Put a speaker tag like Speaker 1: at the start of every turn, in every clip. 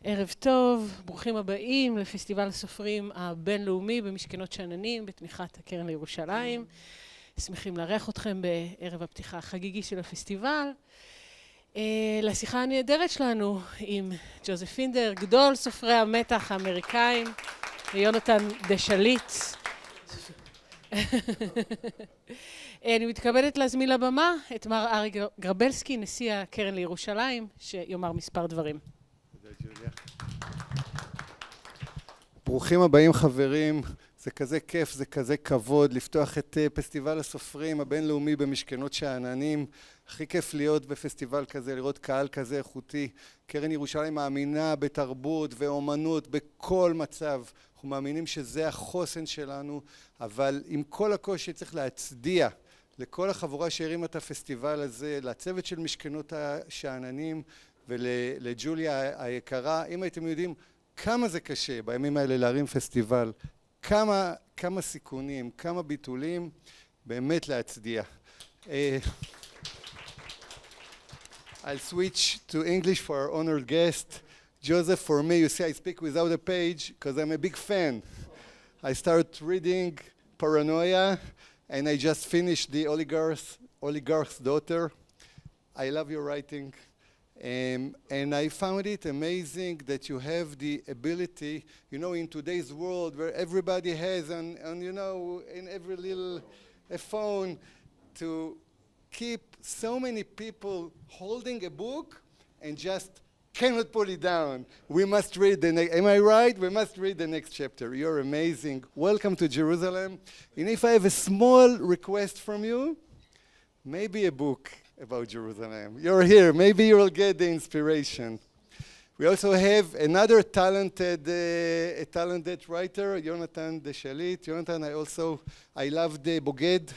Speaker 1: ערב טוב, ברוכים הבאים לפסטיבל הסופרים הבינלאומי במשכנות שאננים בתמיכת הקרן לירושלים. שמחים לארח אתכם בערב הפתיחה החגיגי של הפסטיבל. לשיחה הנהדרת שלנו עם ג'וזף פינדר, גדול סופרי המתח האמריקאים, ויונתן שליט. אני מתכבדת להזמין לבמה את מר ארי גרבלסקי, נשיא הקרן לירושלים, שיאמר מספר דברים.
Speaker 2: ברוכים הבאים חברים, זה כזה כיף, זה כזה כבוד לפתוח את פסטיבל הסופרים הבינלאומי במשכנות שאננים. הכי כיף להיות בפסטיבל כזה, לראות קהל כזה איכותי. קרן ירושלים מאמינה בתרבות ואומנות בכל מצב. אנחנו מאמינים שזה החוסן שלנו, אבל עם כל הקושי צריך להצדיע לכל החבורה שהרימה את הפסטיבל הזה, לצוות של משכנות השאננים ולג'וליה היקרה. אם הייתם יודעים כמה זה קשה בימים האלה להרים פסטיבל, כמה סיכונים, כמה ביטולים, באמת להצדיע. I'll switch to English for our honored guest. Joseph, for me, you see I speak without a page because I'm a big fan. I start reading Pharrenoia and I just finished the oligarch's daughter. I love your writing. And I found it amazing that you have the ability, you know, in today's world where everybody has on you know, in every little phone, to keep so many people holding a book and just cannot pull it down. We must read the next, am I right? We must read the next chapter. You're amazing. Welcome to Jerusalem. And if I have a small request from you, maybe a book about Jerusalem. You're here, maybe you will get the inspiration. We also have another talented writer, Yonatan Shallit. Yonatan, I loved Boged.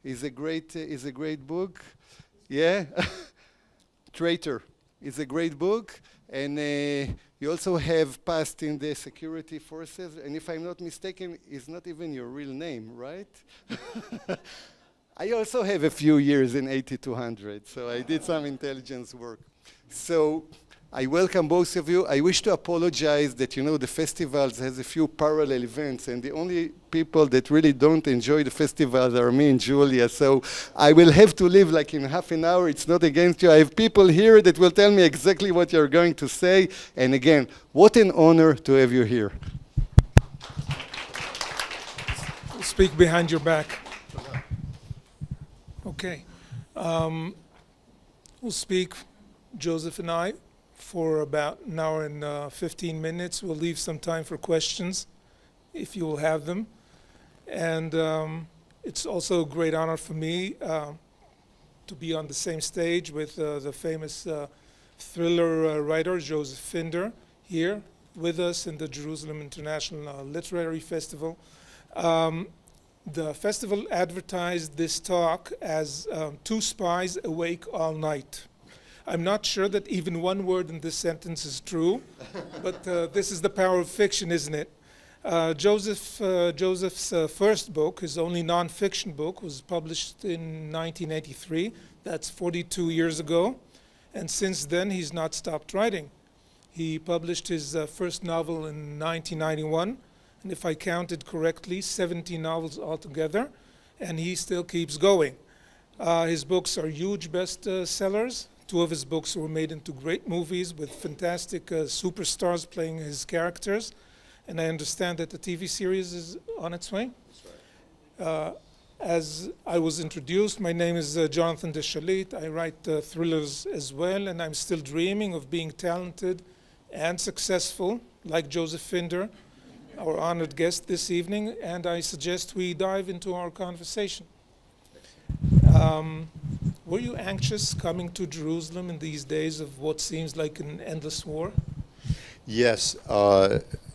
Speaker 2: Is a great book. Yeah, Traitor is a great book, and you also have passed in the security forces. And if I'm not mistaken, it's not even your real name, right? I also have a few years in 8200, so I did some intelligence work. So I welcome both of you. I wish to apologize that, you know, the festivals has a few parallel events, and the only people that really don't enjoy the festivals are me and Julia. So I will have to leave like in half an hour. It's not against you. I have people here that will tell me exactly what you're going to say. And again, what an honor to have you here.
Speaker 3: Speak behind your back. Okay. We'll speak, Joseph and I, for about an hour and 15 minutes. We'll leave some time for questions, if you will have them. And it's also a great honor for me to be on the same stage with the famous thriller writer, Joseph Pfinder, here with us in the Jerusalem International Literary Festival. The festival advertised this talk as two spies awake all night. I'm not sure that even one word in this sentence is true, but this is the power of fiction, isn't it? Joseph's first book, his only non-fiction book, was published in 1983. That's 42 years ago. And since then, he's not stopped writing. He published his first novel in 1991. And if I counted correctly, 70 novels altogether, and he still keeps going. His books are huge bestsellers. Two of his books were made into great movies with fantastic superstars playing his characters. And I understand that the TV series is on its way.
Speaker 2: That's right.
Speaker 3: As I was introduced, my name is Yonatan Shallit. I write thrillers as well, and I'm still dreaming of being talented and successful, like Joseph Pfinder, our honored guest this evening, and I suggest we dive into our conversation. Were you anxious coming to Jerusalem in these days of what seems like an endless war?
Speaker 4: Yes,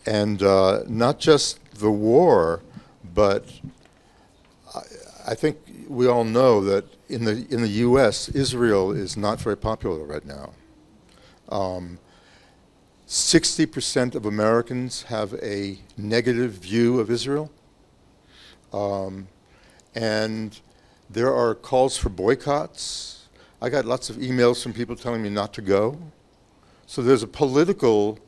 Speaker 4: and not just the war, but I think we all know that in the U.S., Israel is not very popular right now. 60% of Americans have a negative view of Israel. And there are calls for boycotts. I got lots of emails from people telling me not to go. So there's a political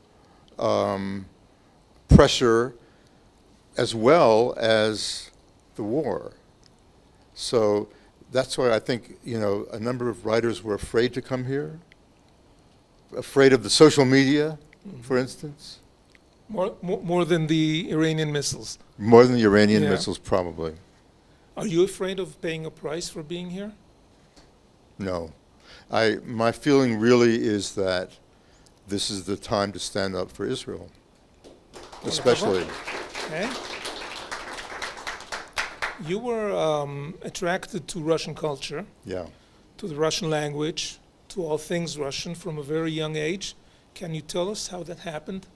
Speaker 4: pressure as well as the war. So that's why I think, a number of writers were afraid to come here, afraid of the social media, for instance.
Speaker 3: More than the Iranian missiles.
Speaker 4: More than the Iranian
Speaker 3: Yeah.
Speaker 4: missiles, probably.
Speaker 3: Are you afraid of paying a price for being here?
Speaker 4: No. My feeling really is that this is the time to stand up for Israel, especially.
Speaker 3: Okay. You were attracted to Russian culture,
Speaker 4: Yeah.
Speaker 3: to the Russian language, to all things Russian from a very young age. Can you tell us how that happened?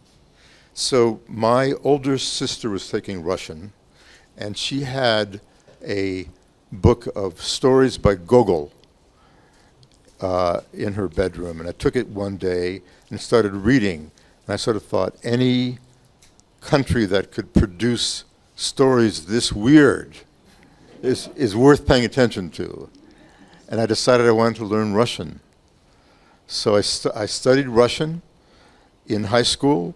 Speaker 4: So my older sister was taking Russian, and she had a book of stories by Gogol in her bedroom. And I took it one day and started reading. And I sort of thought, any country that could produce stories this weird is worth paying attention to. And I decided I wanted to learn Russian. So I studied Russian in high school,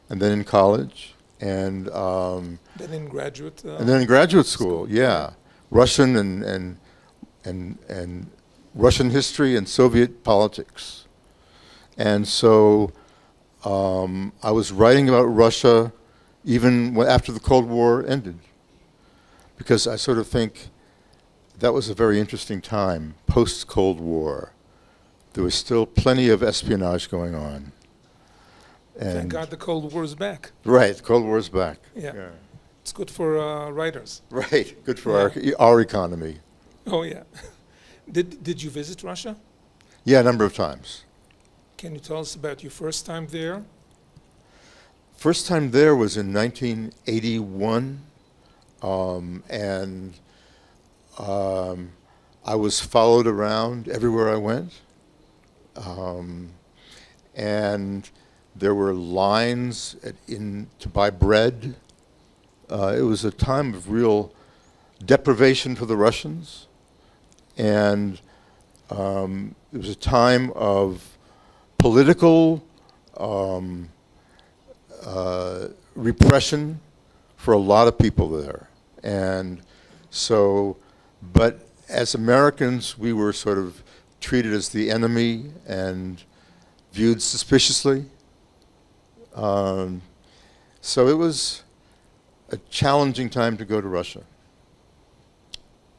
Speaker 4: and then in college, and
Speaker 3: Then in graduate?
Speaker 4: and then in graduate school, yeah, Russian and Russian history and Soviet politics, and so I was writing about Russia even after the Cold War ended, because I sort of think that was a very interesting time post-Cold War. There was still plenty of espionage going on.
Speaker 3: Thank
Speaker 4: And
Speaker 3: God the Cold War is back.
Speaker 4: right, Cold War's back.
Speaker 3: Yeah. It's good for writers.
Speaker 4: Right, good for
Speaker 3: Yeah.
Speaker 4: our economy.
Speaker 3: Oh, yeah. Did you visit Russia?
Speaker 4: Yeah, a number of times.
Speaker 3: Can you tell us about your first time there?
Speaker 4: First time there was in 1981, and I was followed around everywhere I went, and there were lines to buy bread. It was a time of real deprivation for the Russians, and it was a time of political repression for a lot of people there. And so, but as Americans, we were sort of treated as the enemy and viewed suspiciously. So it was a challenging time to go to Russia.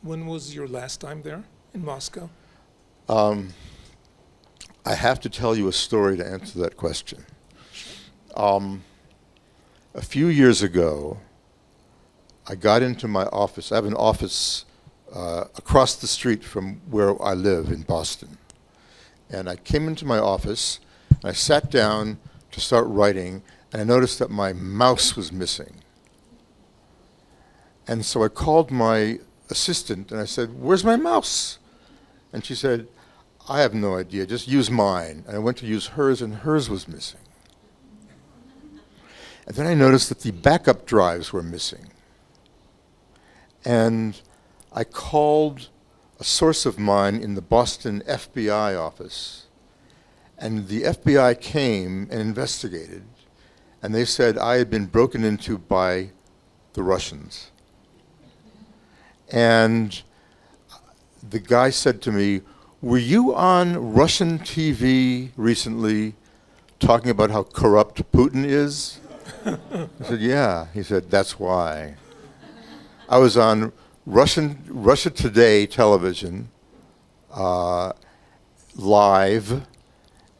Speaker 3: When was your last time there? In Moscow?
Speaker 4: I have to tell you a story to answer that question. A few years ago, I got into my office. I have an office across the street from where I live in Boston. And I came into my office, and I sat down to start writing, and I noticed that my mouse was missing. And so I called my assistant, and I said, "Where's my mouse?" And she said, "I have no idea, just use mine." And I went to use hers, and hers was missing. And then I noticed that the backup drives were missing. And I called a source of mine in the Boston FBI office, and the FBI came and investigated, and they said I had been broken into by the Russians. And the guy said to me, "Were you on Russian TV recently talking about how corrupt Putin is?" I said, "Yeah." He said, "That's why." I was on Russia Today television, live,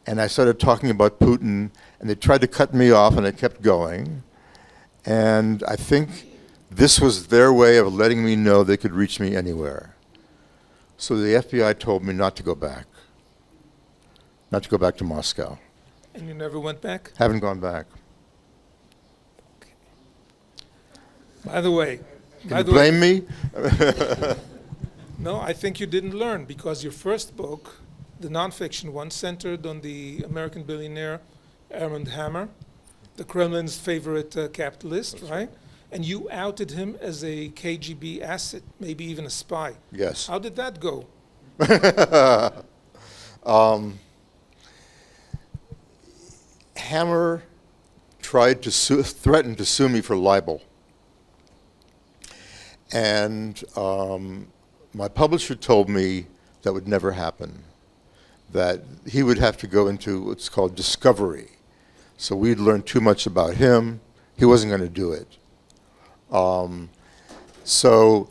Speaker 4: and I started talking about Putin, and they tried to cut me off, and I kept going. And I think this was their way of letting me know they could reach me anywhere. So the FBI told me not to go back to Moscow.
Speaker 3: And you never went back?
Speaker 4: Haven't gone back.
Speaker 3: By the way,
Speaker 4: Can you blame me?
Speaker 3: no, I think you didn't learn, because your first book, the nonfiction one, centered on the American billionaire Armand Hammer, the Kremlin's favorite capitalist, right? And you outed him as a KGB asset, maybe even a spy.
Speaker 4: Yes.
Speaker 3: How did that go?
Speaker 4: Hammer tried to threatened to sue me for libel. And my publisher told me that would never happen, that he would have to go into what's called discovery. So we'd learned too much about him. He wasn't going to do it. So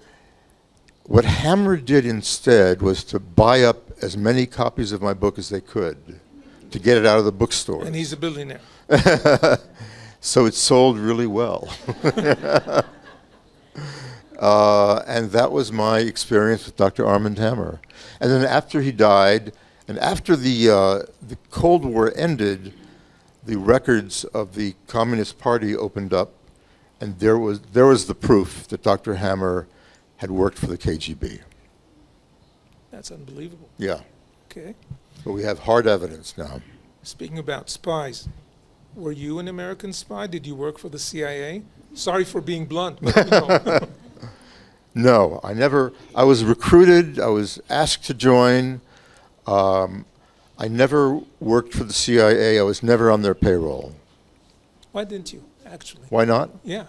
Speaker 4: what Hammer did instead was to buy up as many copies of my book as they could to get it out of the bookstore.
Speaker 3: And he's a billionaire.
Speaker 4: So it sold really well. And that was my experience with Dr. Armand Hammer. And then after he died, and after the Cold War ended, the records of the Communist Party opened up, and there was the proof that Dr. Hammer had worked for the KGB.
Speaker 3: That's unbelievable.
Speaker 4: Yeah.
Speaker 3: Okay.
Speaker 4: But we have hard evidence now.
Speaker 3: Speaking about spies, were you an American spy? Did you work for the CIA? Sorry for being blunt, but you know.
Speaker 4: No, I was recruited, I was asked to join. I never worked for the CIA, I was never on their payroll.
Speaker 3: Why didn't you, actually?
Speaker 4: Why not?
Speaker 3: Yeah.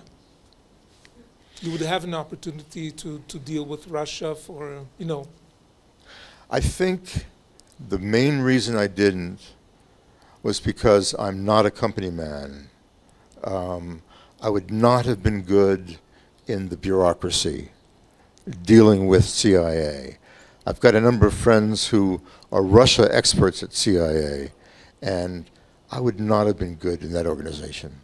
Speaker 3: You would have an opportunity to deal with Russia for, you know.
Speaker 4: I think the main reason I didn't was because I'm not a company man. I would not have been good in the bureaucracy dealing with CIA. I've got a number of friends who are Russia experts at CIA, and I would not have been good in that organization.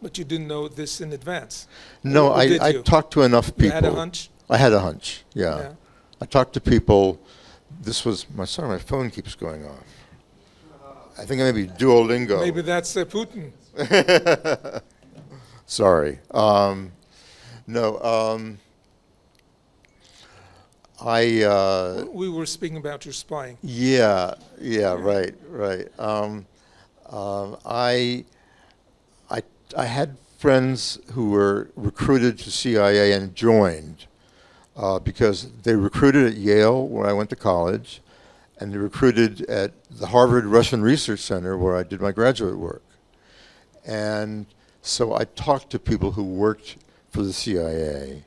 Speaker 3: But you didn't know this in advance.
Speaker 4: No,
Speaker 3: Or did
Speaker 4: I
Speaker 3: you?
Speaker 4: talked to enough people.
Speaker 3: You had a hunch?
Speaker 4: I had a hunch, yeah.
Speaker 3: Yeah.
Speaker 4: I talked to people. This was, my phone keeps going off. I think maybe Duolingo.
Speaker 3: Maybe that's Putin.
Speaker 4: Sorry.
Speaker 3: We were speaking about your spying.
Speaker 4: Yeah, right. I had friends who were recruited to CIA and joined because they recruited at Yale, where I went to college, and they recruited at the Harvard Russian Research Center, where I did my graduate work. And so I talked to people who worked for the CIA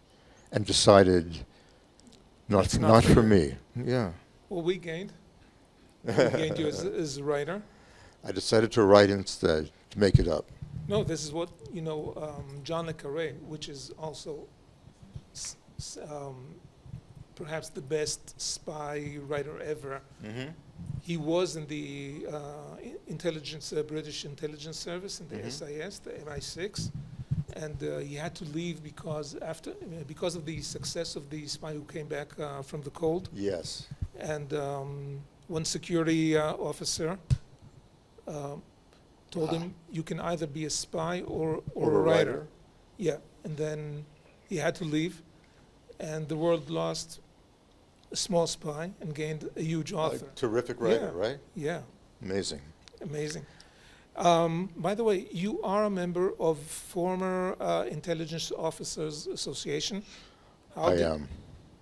Speaker 4: and decided not for me. Yeah.
Speaker 3: Well, we gained. We gained you as a writer.
Speaker 4: I decided to write instead, to make it up.
Speaker 3: No, this is what, you know, John le Carré, which is also perhaps the best spy writer ever.
Speaker 4: Mm-hmm.
Speaker 3: He was in the British intelligence service, in the SIS, the MI6, and he had to leave because of the success of the spy who came back from the cold.
Speaker 4: Yes.
Speaker 3: And one security officer told him, you can either be a spy or a writer. Yeah, and then he had to leave, and the world lost a small spy and gained a huge author.
Speaker 4: A terrific writer, right?
Speaker 3: Yeah.
Speaker 4: Amazing.
Speaker 3: Amazing. By the way, you are a member of former Intelligence Officers Association.
Speaker 4: I am.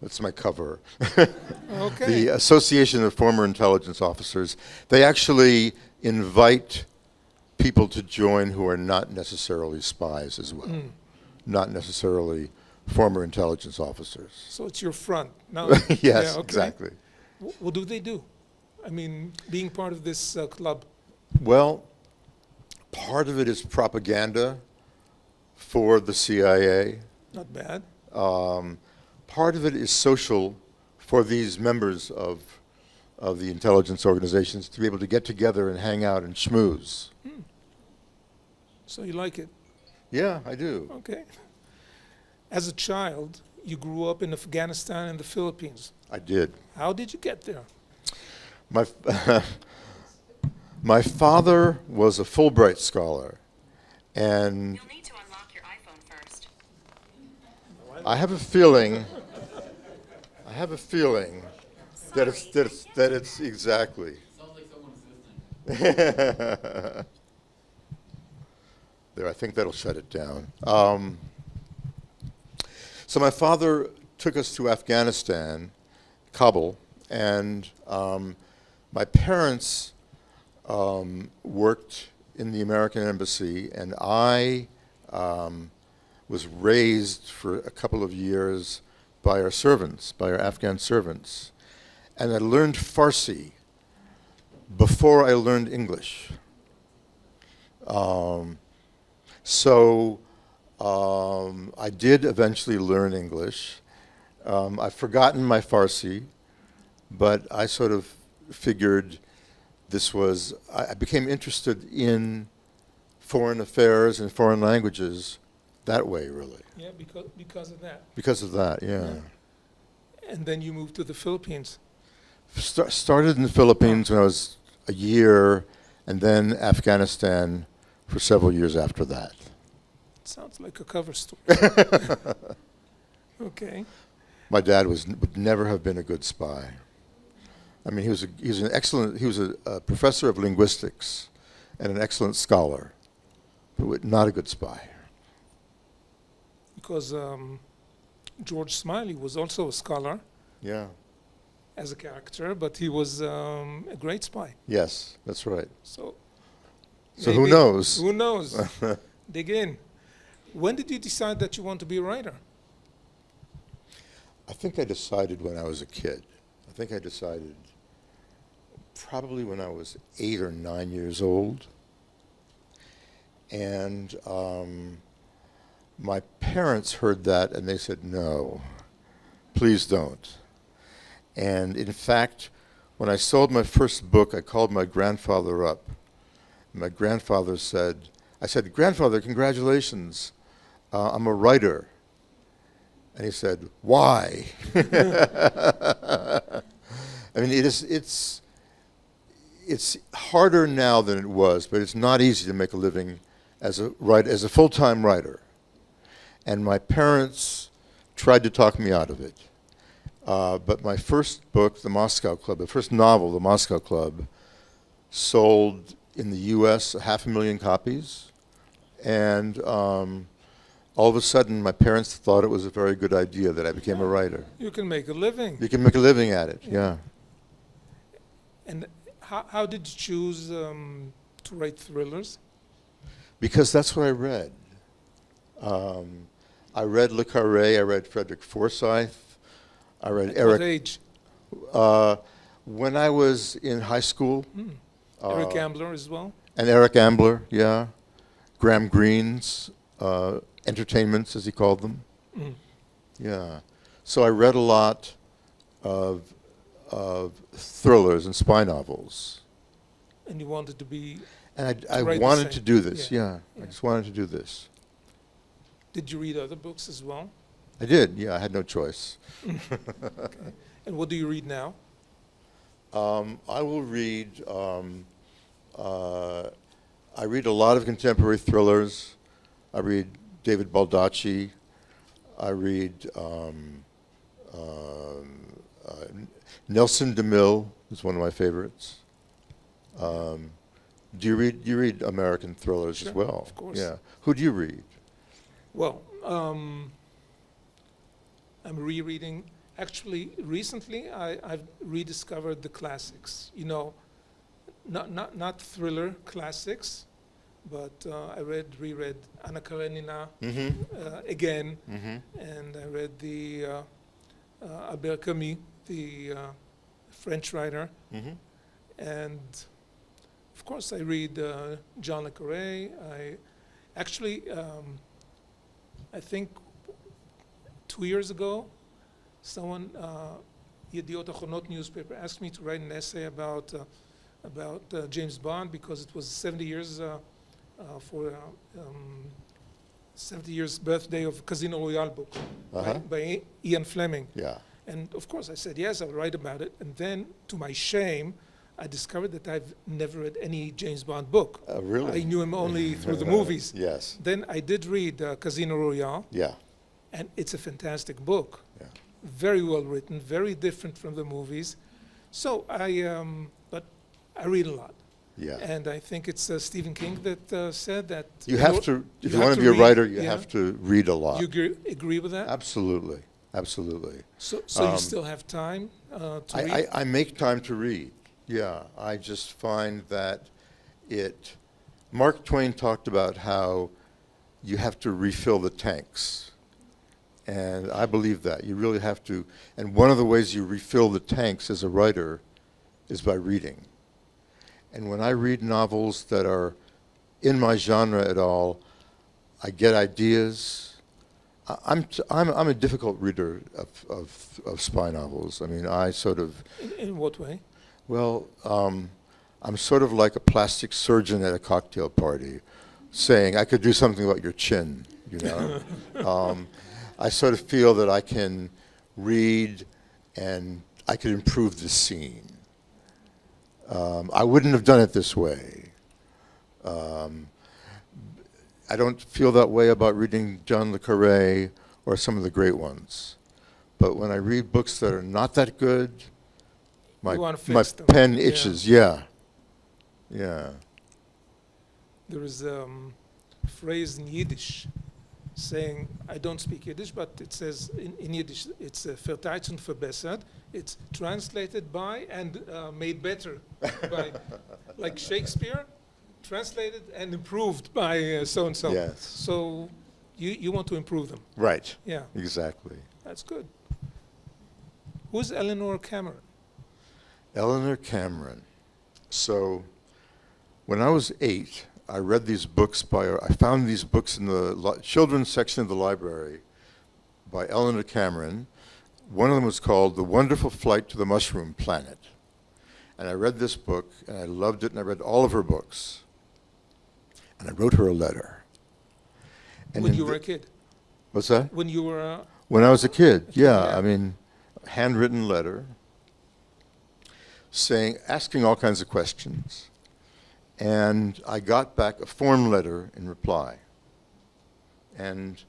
Speaker 4: That's my cover.
Speaker 3: Okay.
Speaker 4: The Association of Former Intelligence Officers. They actually invite people to join who are not necessarily spies as well. Not necessarily former intelligence officers.
Speaker 3: So it's your front. Now,
Speaker 4: Yes,
Speaker 3: yeah, okay.
Speaker 4: exactly.
Speaker 3: What do they do? I mean, being part of this club.
Speaker 4: Well, part of it is propaganda for the CIA.
Speaker 3: Not bad.
Speaker 4: Part of it is social for these members of the intelligence organizations to be able to get together and hang out and schmooze.
Speaker 3: So you like it?
Speaker 4: Yeah, I do.
Speaker 3: Okay. As a child, you grew up in Afghanistan and the Philippines.
Speaker 4: I did.
Speaker 3: How did you get there?
Speaker 4: My father was a Fulbright scholar, and
Speaker 5: You'll need to unlock your iPhone first.
Speaker 4: I have a feeling that it's exactly.
Speaker 6: Sounds like someone's listening.
Speaker 4: There, I think that'll shut it down. So my father took us to Afghanistan, Kabul, and my parents worked in the American Embassy, and I was raised for a couple of years by our servants, by our Afghan servants. And I learned Farsi before I learned English. So I did eventually learn English. I've forgotten my Farsi, but I sort of figured this was, I became interested in foreign affairs and foreign languages that way, really.
Speaker 3: Yeah, because of that.
Speaker 4: Because of that, yeah.
Speaker 3: And then you moved to the Philippines.
Speaker 4: Started in the Philippines when I was a year, and then Afghanistan for several years after that.
Speaker 3: Sounds like a cover story. Okay.
Speaker 4: My dad would never have been a good spy. I mean, he was a professor of linguistics and an excellent scholar, but not a good spy.
Speaker 3: Because George Smiley was also a scholar
Speaker 4: Yeah.
Speaker 3: as a character, but he was a great spy.
Speaker 4: Yes, that's right.
Speaker 3: So
Speaker 4: So who
Speaker 3: maybe-
Speaker 4: knows?
Speaker 3: Who knows? Dig in. When did you decide that you want to be a writer?
Speaker 4: I think I decided when I was a kid. I think I decided probably when I was 8 or 9 years old. And my parents heard that and they said, no, please don't. And in fact, when I sold my first book, I called my grandfather up. My grandfather said, I said, "Grandfather, congratulations, I'm a writer." And he said, "Why?" I mean, it's harder now than it was, but it's not easy to make a living as a full-time writer. And my parents tried to talk me out of it. But my first book, The Moscow Club, the first novel, The Moscow Club, sold in the U.S. 500,000 copies. And all of a sudden, my parents thought it was a very good idea that I became a writer.
Speaker 3: You can make a living.
Speaker 4: You can make a living at it, yeah.
Speaker 3: And how did you choose to write thrillers?
Speaker 4: Because that's what I read. I read Le Carré, I read Frederick Forsyth, I read
Speaker 3: At
Speaker 4: Eric.
Speaker 3: what age?
Speaker 4: When I was in high school.
Speaker 3: Eric Ambler as well?
Speaker 4: And Eric Ambler, yeah. Graham Greene's entertainments, as he called them.
Speaker 3: Mm.
Speaker 4: Yeah. So I read a lot of thrillers and spy novels.
Speaker 3: And you wanted to be...
Speaker 4: And I
Speaker 3: write the
Speaker 4: wanted
Speaker 3: same.
Speaker 4: to do this,
Speaker 3: Yeah.
Speaker 4: yeah. I just wanted to do this.
Speaker 3: Did you read other books as well?
Speaker 4: I did, yeah. I had no choice.
Speaker 3: And what do you read now?
Speaker 4: I will read, I read a lot of contemporary thrillers. I read David Baldacci. I read Nelson DeMille is one of my favorites. Do you read American thrillers
Speaker 3: Sure,
Speaker 4: as well?
Speaker 3: of course.
Speaker 4: Yeah. Who do you read?
Speaker 3: Well, I'm rereading. Actually, recently I've rediscovered the classics. You know, not thriller classics, but I reread Anna Karenina again, and I read the Albert Camus, the French writer, and of course I read John le Carré. I think 2 years ago, someone, Yedioth newspaper, asked me to write an essay about James Bond because it was 70 years for 70 years birthday of Casino Royale book by Ian Fleming.
Speaker 4: Yeah.
Speaker 3: And of course I said, yes, I'll write about it. And then, to my shame, I discovered that I've never read any James Bond book.
Speaker 4: Really?
Speaker 3: I knew him only through the movies.
Speaker 4: Yes.
Speaker 3: Then I did read Casino Royale,
Speaker 4: Yeah.
Speaker 3: and it's a fantastic book.
Speaker 4: Yeah.
Speaker 3: Very well written, very different from the movies. So but I read a lot.
Speaker 4: Yeah.
Speaker 3: And I think it's Stephen King that said that.
Speaker 4: You have to, if you
Speaker 3: have
Speaker 4: want to
Speaker 3: to
Speaker 4: be a
Speaker 3: read,
Speaker 4: writer, you
Speaker 3: yeah.
Speaker 4: have to read a lot.
Speaker 3: You agree with that?
Speaker 4: Absolutely. Absolutely.
Speaker 3: So you still have time to read?
Speaker 4: I make time to read. Yeah. I just find that it Mark Twain talked about how you have to refill the tanks. And I believe that. You really have to. And one of the ways you refill the tanks as a writer is by reading. And when I read novels that are in my genre at all, I get ideas. I'm a difficult reader of spy novels. I mean, I sort of...
Speaker 3: In what way?
Speaker 4: Well, I'm sort of like a plastic surgeon at a cocktail party saying, I could do something about your chin, you know. I sort of feel that I can read and I could improve the scene. I wouldn't have done it this way. I don't feel that way about reading John le Carré or some of the great ones. But when I read books that are not that good, my pen itches, yeah.
Speaker 3: There is a phrase in Yiddish saying, I don't speak Yiddish, but it says in Yiddish, it's verteilt und verbessert. It's translated by and made better by, like Shakespeare, translated and improved by so-and-so.
Speaker 4: Yes.
Speaker 3: So you want to improve them.
Speaker 4: Right.
Speaker 3: Yeah.
Speaker 4: Exactly.
Speaker 3: That's good. Who's Eleanor Cameron?
Speaker 4: Eleanor Cameron. So when I was 8, I read these books I found these books in the children's section of the library by Eleanor Cameron. One of them was called The Wonderful Flight to the Mushroom Planet. And I read this book, and I loved it, and I read all of her books. And I wrote her a letter. And
Speaker 3: When you were a kid?
Speaker 4: What's that?
Speaker 3: When you were
Speaker 4: When I was a kid, yeah.
Speaker 3: Yeah.
Speaker 4: I mean, handwritten letter asking all kinds of questions. And I got back a form letter in reply. And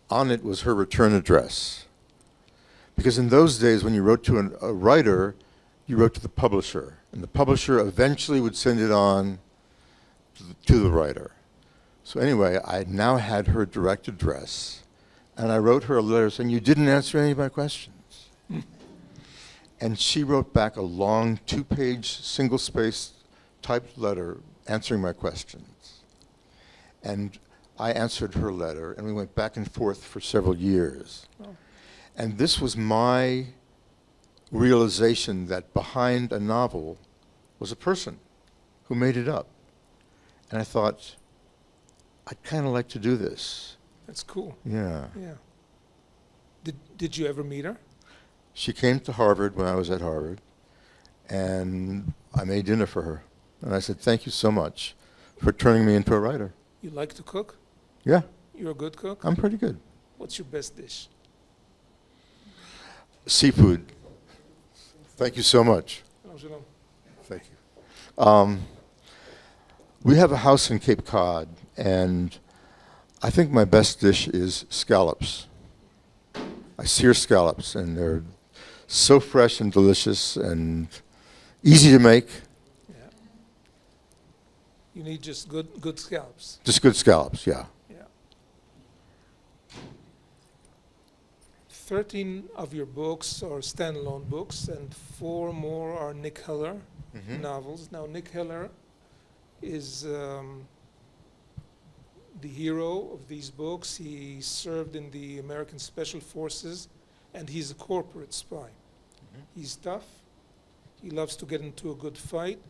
Speaker 4: on it was her return address. Because in those days, when you wrote to a writer, you wrote to the publisher. And the publisher eventually would send it on to the writer. So anyway, I now had her direct address. And I wrote her a letter saying, you didn't answer any of my questions. And she wrote back a long 2-page, single-spaced typed letter answering my questions. And I answered her letter, and we went back and forth for several years.
Speaker 3: Oh.
Speaker 4: And this was my realization that behind a novel was a person who made it up. And I thought, I'd kind of like to do this.
Speaker 3: That's cool.
Speaker 4: Yeah.
Speaker 3: Yeah. Did you ever meet her?
Speaker 4: She came to Harvard when I was at Harvard, and I made dinner for her. And I said, thank you so much for turning me into a writer.
Speaker 3: You like to cook?
Speaker 4: Yeah,
Speaker 3: You're a good cook?
Speaker 4: I'm pretty good.
Speaker 3: What's your best dish?
Speaker 4: Seafood. Thank you so much.
Speaker 3: Shalom.
Speaker 4: Thank you. We have a house in Cape Cod, and I think my best dish is scallops. I sear scallops, and they're so fresh and delicious and easy to make.
Speaker 3: Yeah. You need just good scallops.
Speaker 4: Just good scallops, yeah.
Speaker 3: Yeah. 13 of your books are standalone books, and 4 more are Nick Heller novels. Now, Nick Heller is the hero of these books. He served in the American Special Forces, and he's a corporate spy. He's tough. He loves to get into a good fight.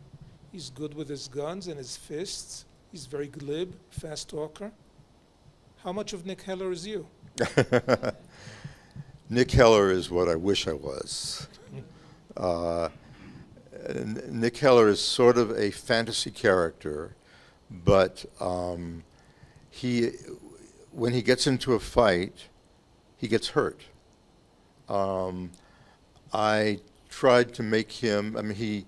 Speaker 3: He's good with his guns and his fists. He's very glib, fast talker. How much of Nick Heller is you?
Speaker 4: Nick Heller is what I wish I was. Nick Heller is sort of a fantasy character, but when he gets into a fight, he gets hurt. I tried to make him, I mean,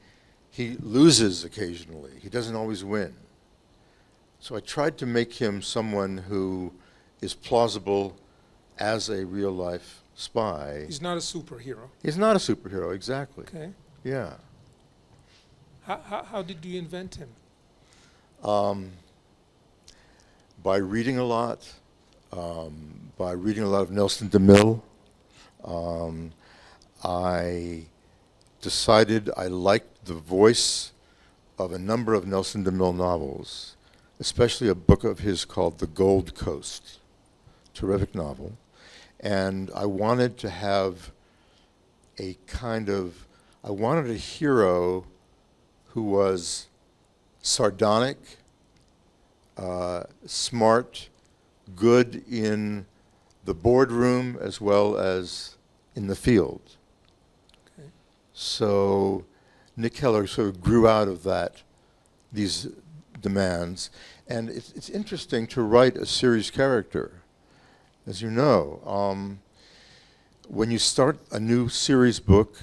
Speaker 4: he loses occasionally. He doesn't always win. So I tried to make him someone who is plausible as a real-life spy.
Speaker 3: He's not a superhero.
Speaker 4: He's not a superhero, exactly.
Speaker 3: Okay.
Speaker 4: Yeah.
Speaker 3: How did you invent him?
Speaker 4: By reading a lot, of Nelson DeMille. I decided I liked the voice of a number of Nelson DeMille novels, especially a book of his called The Gold Coast. Terrific novel. And I wanted to have I wanted a hero who was sardonic, smart, good in the boardroom as well as in the field.
Speaker 3: Okay.
Speaker 4: So Nick Heller sort of grew out of these demands. And it's interesting to write a series character. As you know, when you start a new series book,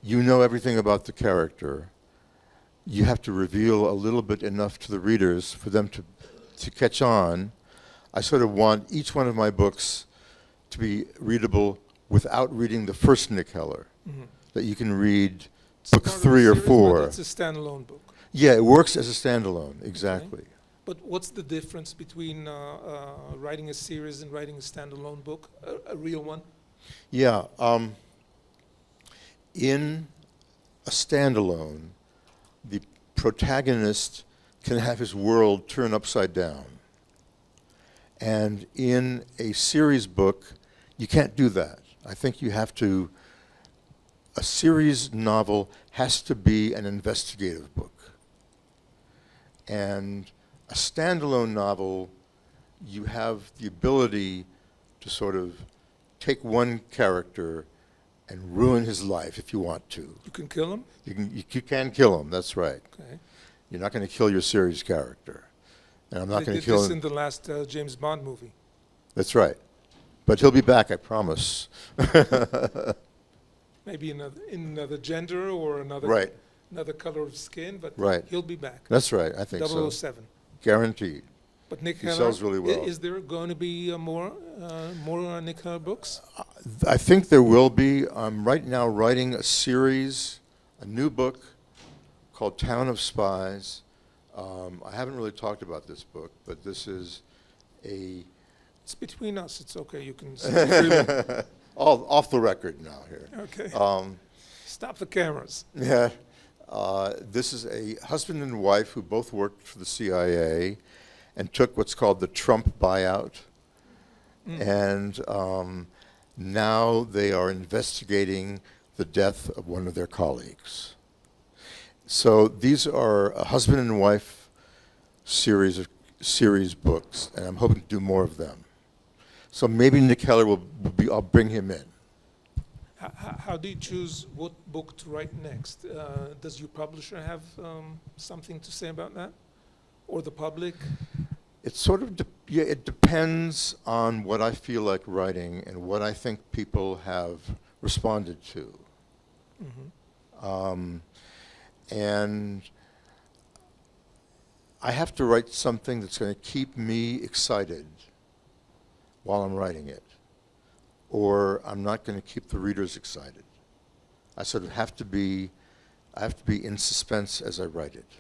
Speaker 4: you know everything about the character. You have to reveal a little bit enough to the readers for them to catch on. I sort of want each one of my books to be readable without reading the first Nick Heller, that you can read book 3 or 4.
Speaker 3: It's a standalone book.
Speaker 4: Yeah, it works as a standalone, exactly.
Speaker 3: Okay. But what's the difference between writing a series and writing a standalone book, a real one?
Speaker 4: Yeah, in a standalone, the protagonist can have his world turn upside down. And in a series book, you can't do that. I think you have to, a series novel has to be an investigative book. And a standalone novel, you have the ability to sort of take one character and ruin his life if you want to.
Speaker 3: You can kill him?
Speaker 4: You can kill him, that's right.
Speaker 3: Okay.
Speaker 4: You're not going to kill your series character. And I'm not
Speaker 3: They
Speaker 4: going
Speaker 3: did
Speaker 4: to kill
Speaker 3: this
Speaker 4: him.
Speaker 3: in the last James Bond movie.
Speaker 4: That's right. But he'll be back, I promise.
Speaker 3: Maybe in another gender or
Speaker 4: Right.
Speaker 3: another color of skin, but
Speaker 4: Right.
Speaker 3: he'll be back.
Speaker 4: That's right, I think so.
Speaker 3: 007.
Speaker 4: Guaranteed.
Speaker 3: But Nick
Speaker 4: He
Speaker 3: Heller,
Speaker 4: sells really well.
Speaker 3: Is there going to be more Nick Heller books?
Speaker 4: I think there will be. I'm right now writing a series, a new book called Town of Spies. I haven't really talked about this book, but this is
Speaker 3: It's between us. It's okay. You can say it freely.
Speaker 4: all off the record now here.
Speaker 3: Okay. Stop the cameras.
Speaker 4: Yeah. This is a husband and wife who both worked for the CIA and took what's called the Trump buyout. And now they are investigating the death of one of their colleagues. So these are a husband and wife series books, and I'm hoping to do more of them. So maybe Nick Heller will be, I'll bring him in.
Speaker 3: How do you choose what book to write next? Does your publisher have something to say about that? Or the public?
Speaker 4: It sort of, it depends on what I feel like writing and what I think people have responded to. And I have to write something that's going to keep me excited while I'm writing it, or I'm not going to keep the readers excited. I sort of have to be in suspense as I write it.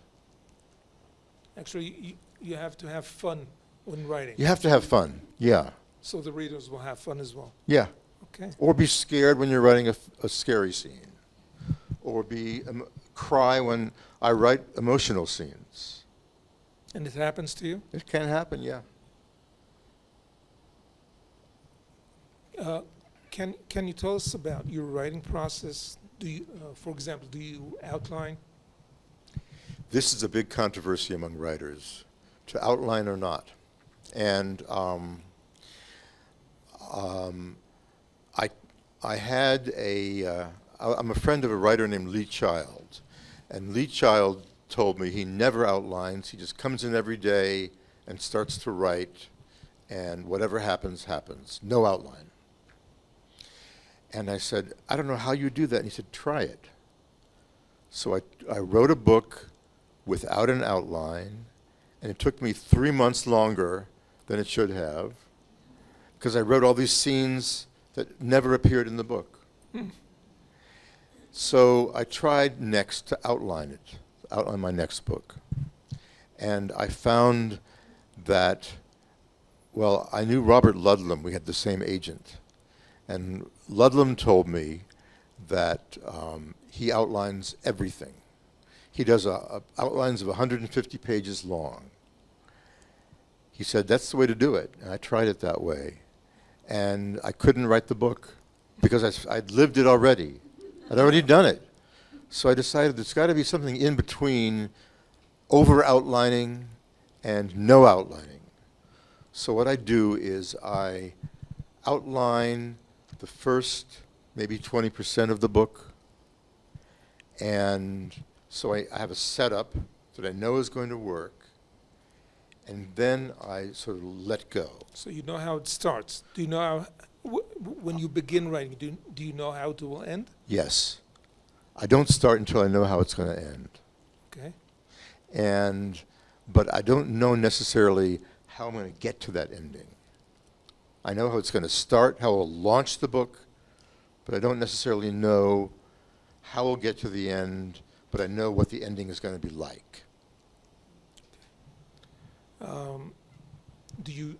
Speaker 3: Actually, you have to have fun when writing.
Speaker 4: You have to have fun, yeah.
Speaker 3: So the readers will have fun as well.
Speaker 4: Yeah.
Speaker 3: Okay.
Speaker 4: Or be scared when you're writing a scary scene. Or cry when I write emotional scenes.
Speaker 3: And it happens to you?
Speaker 4: It can happen, yeah.
Speaker 3: Can you tell us about your writing process? Do you, for example, do you outline?
Speaker 4: This is a big controversy among writers, to outline or not. And I'm a friend of a writer named Lee Child. And Lee Child told me he never outlines. He just comes in every day and starts to write, and whatever happens, happens. No outline. And I said, I don't know how you do that. And he said, try it. So I wrote a book without an outline, and it took me 3 months longer than it should have, because I wrote all these scenes that never appeared in the book. So I tried next to outline it, outline my next book. And I found that, well, I knew Robert Ludlum. We had the same agent. And Ludlum told me that he outlines everything. He does outlines of 150 pages long. he said, that's the way to do it. And I tried it that way. And I couldn't write the book because I'd lived it already. I'd already done it. So I decided there's got to be something in between over-outlining and no outlining. So what I do is I outline the first maybe 20% of the book. And so I have a setup that I know is going to work. And then I sort of let go.
Speaker 3: So you know how it starts. Do you know how, when you begin writing, do you know how it will end?
Speaker 4: Yes. I don't start until I know how it's going to end.
Speaker 3: Okay.
Speaker 4: But I don't know necessarily how I'm going to get to that ending. I know how it's going to start, how I'll launch the book, but I don't necessarily know how I'll get to the end, but I know what the ending is going to be like.
Speaker 3: Do you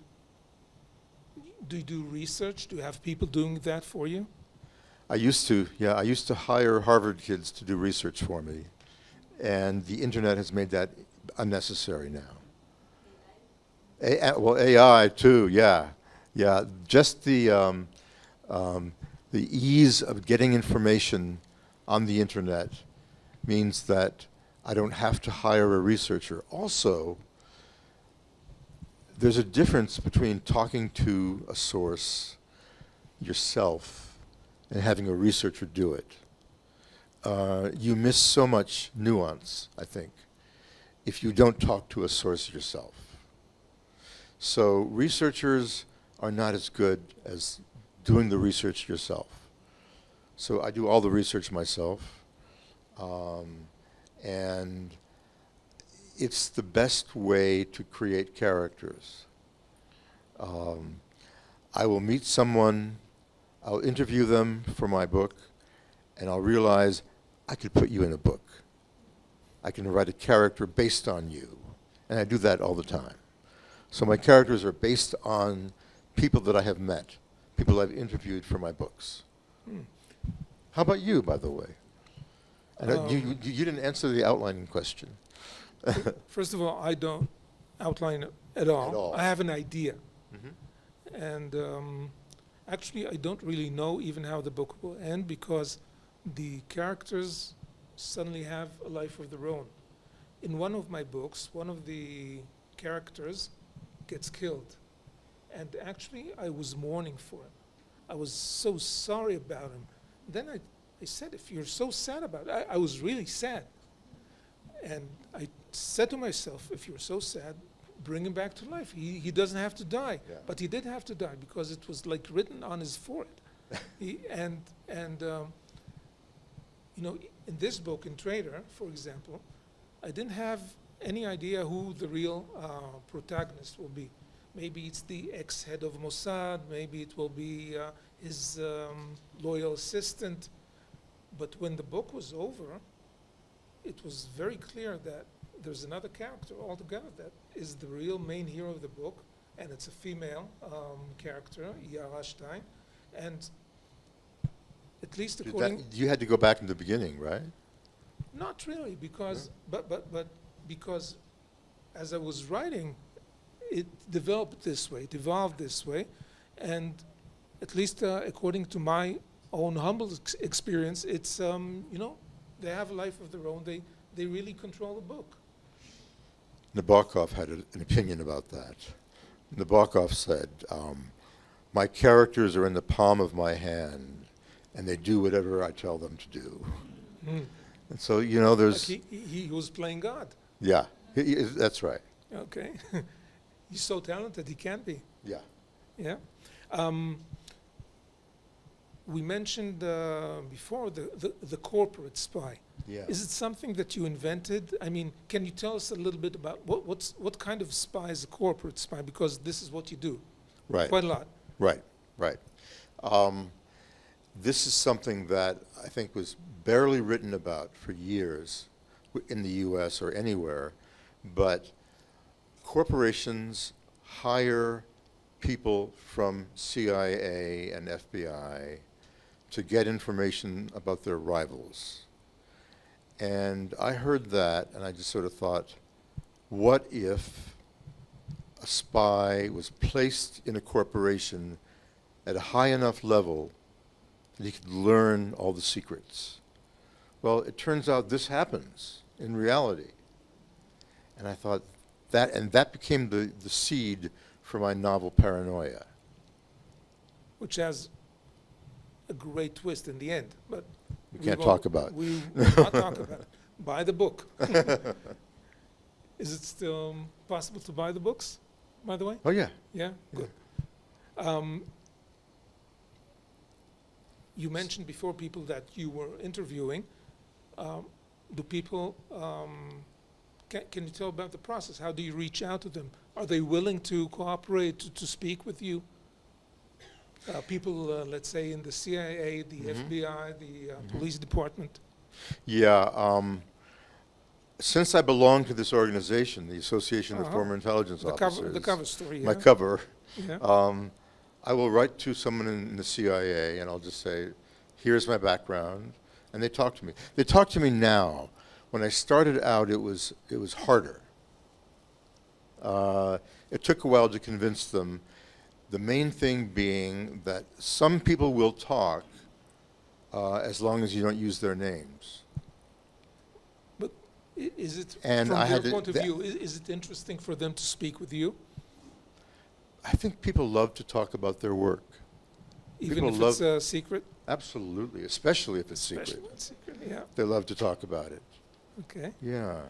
Speaker 3: do research? Do you have people doing that for you?
Speaker 4: I used to hire Harvard kids to do research for me, and the internet has made that unnecessary now. Well, AI too, yeah. Just the ease of getting information on the internet means that I don't have to hire a researcher. Also, there's a difference between talking to a source yourself and having a researcher do it. You miss so much nuance, I think, if you don't talk to a source yourself. So researchers are not as good as doing the research yourself. So I do all the research myself, and it's the best way to create characters. I will meet someone, I'll interview them for my book, and I'll realize I could put you in a book. I can write a character based on you, and I do that all the time. So my characters are based on people that I have met, people I've interviewed for my books. How about you, by the way? You didn't answer the outlining question.
Speaker 3: First of all, I don't outline at all.
Speaker 4: At all.
Speaker 3: I have an idea.
Speaker 4: Mhm.
Speaker 3: And actually, I don't really know even how the book will end because the characters suddenly have a life of their own. In one of my books, one of the characters gets killed. And actually, I was mourning for him. I was so sorry about him. Then I said, if you're so sad about it, I was really sad. And I said to myself, if you're so sad, bring him back to life. He doesn't have to die.
Speaker 4: Yeah.
Speaker 3: But he did have to die because it was like written on his forehead. You know, in this book, in Trader, for example, I didn't have any idea who the real protagonist will be. Maybe it's the ex-head of Mossad, maybe it will be his loyal assistant. But when the book was over, it was very clear that there's another character altogether that is the real main hero of the book, and it's a female character, Yara Stein, and at least according...
Speaker 4: You had to go back in the beginning, right?
Speaker 3: Not really, because but because as I was writing, it developed this way, it evolved this way, and at least according to my own humble experience, it's you know, they have a life of their own. They really control the book.
Speaker 4: Nabokov had an opinion about that. Nabokov said, "My characters are in the palm of my hand, and they do whatever I tell them to do." And so, you know, there's...
Speaker 3: Like he was playing God.
Speaker 4: Yeah, that's right.
Speaker 3: Okay. He's so talented, he can be.
Speaker 4: Yeah.
Speaker 3: Yeah. We mentioned before the corporate spy.
Speaker 4: Yeah.
Speaker 3: Is it something that you invented? I mean, can you tell us a little bit about what kind of spy is a corporate spy? Because this is what you do.
Speaker 4: Right.
Speaker 3: Quite a lot.
Speaker 4: Right. This is something that I think was barely written about for years in the U.S. or anywhere, but corporations hire people from CIA and FBI to get information about their rivals. And I heard that, and I just sort of thought, what if a spy was placed in a corporation at a high enough level that he could learn all the secrets. Well, it turns out this happens in reality. And I thought that became the seed for my novel Paranoia.
Speaker 3: Which has a great twist in the end, but
Speaker 4: We can't talk about it.
Speaker 3: We will not talk about it. Buy the book. Is it still possible to buy the books, by the way?
Speaker 4: Oh yeah.
Speaker 3: Yeah? Good. You mentioned before people that you were interviewing. Do people, can you tell about the process? How do you reach out to them? Are they willing to cooperate, to speak with you? People, let's say, in the CIA, the FBI, the police department.
Speaker 4: Yeah. Since I belong to this organization, the Association of Former Intelligence Officers,
Speaker 3: The cover story, yeah.
Speaker 4: my cover,
Speaker 3: Yeah.
Speaker 4: I will write to someone in the CIA and I'll just say, here's my background, and they talk to me. They talk to me now. When I started out, it was harder. It took a while to convince them. The main thing being that some people will talk as long as you don't use their names.
Speaker 3: But is it,
Speaker 4: And
Speaker 3: from
Speaker 4: I
Speaker 3: your
Speaker 4: had to-
Speaker 3: point of
Speaker 4: that-
Speaker 3: view, is it interesting for them to speak with you?
Speaker 4: I think people love to talk about their work.
Speaker 3: Even
Speaker 4: People
Speaker 3: if
Speaker 4: love-
Speaker 3: it's a secret?
Speaker 4: Absolutely, especially if it's secret.
Speaker 3: Especially when it's secret, yeah.
Speaker 4: They love to talk about it.
Speaker 3: Okay.
Speaker 4: Yeah.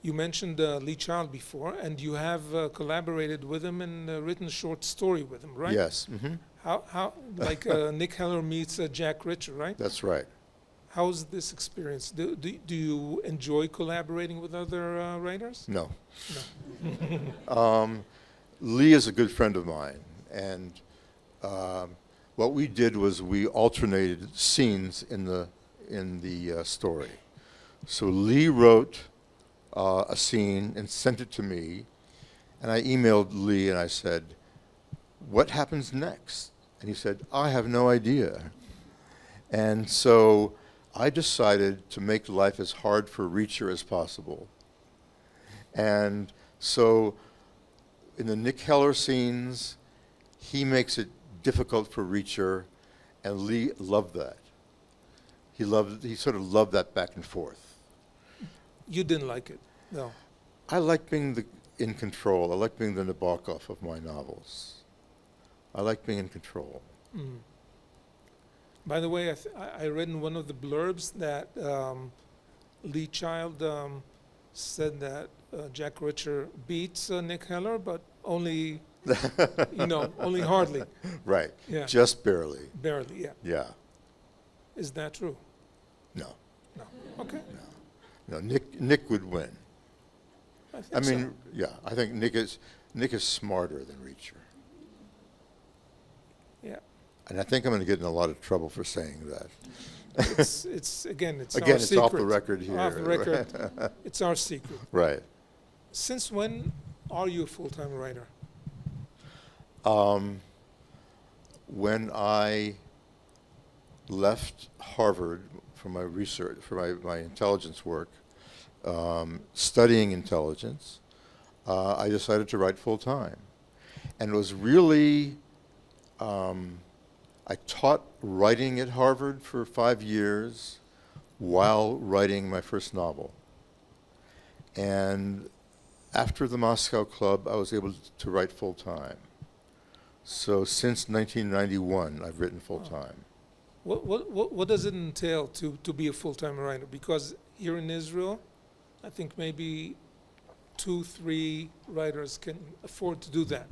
Speaker 3: You mentioned Lee Child before, and you have collaborated with him and written a short story with him, right?
Speaker 4: Yes. Hmm.
Speaker 3: How like Nick Heller meets Jack Reacher, right?
Speaker 4: That's right.
Speaker 3: How's this experience? Do you enjoy collaborating with other writers?
Speaker 4: No.
Speaker 3: No.
Speaker 4: Lee is a good friend of mine, and what we did was we alternated scenes in the story. So Lee wrote a scene and sent it to me, and I emailed Lee and I said, "What happens next?" And he said, "I have no idea." And so I decided to make life as hard for Reacher as possible. And so in the Nick Heller scenes, he makes it difficult for Reacher, and Lee loved that. He sort of loved that back and forth.
Speaker 3: You didn't like it? No.
Speaker 4: I like being in control. I like being the Nabokov of my novels. I like being in control.
Speaker 3: Mm. By the way, I read in one of the blurbs that Lee Child said that Jack Reacher beats Nick Heller, but only, only hardly.
Speaker 4: Right.
Speaker 3: Yeah.
Speaker 4: Just barely.
Speaker 3: Barely, yeah.
Speaker 4: Yeah.
Speaker 3: Is that true?
Speaker 4: No.
Speaker 3: No. Okay.
Speaker 4: No. Nick would win.
Speaker 3: I
Speaker 4: I
Speaker 3: think
Speaker 4: mean, yeah. I think Nick is smarter than Reacher.
Speaker 3: Yeah.
Speaker 4: And I think I'm going to get in a lot of trouble for saying that.
Speaker 3: It's again, it's our
Speaker 4: Again, it's
Speaker 3: secret.
Speaker 4: off the record here.
Speaker 3: Off the record. It's our secret.
Speaker 4: Right.
Speaker 3: Since when are you a full-time writer?
Speaker 4: When I left Harvard for my research, for my intelligence work, studying intelligence, I decided to write full-time. And it was really, I taught writing at Harvard for 5 years while writing my first novel. And after the Moscow Club, I was able to write full-time. So since 1991, I've written full-time.
Speaker 3: What does it entail to be a full-time writer? Because here in Israel, I think maybe 2-3 writers can afford to do that.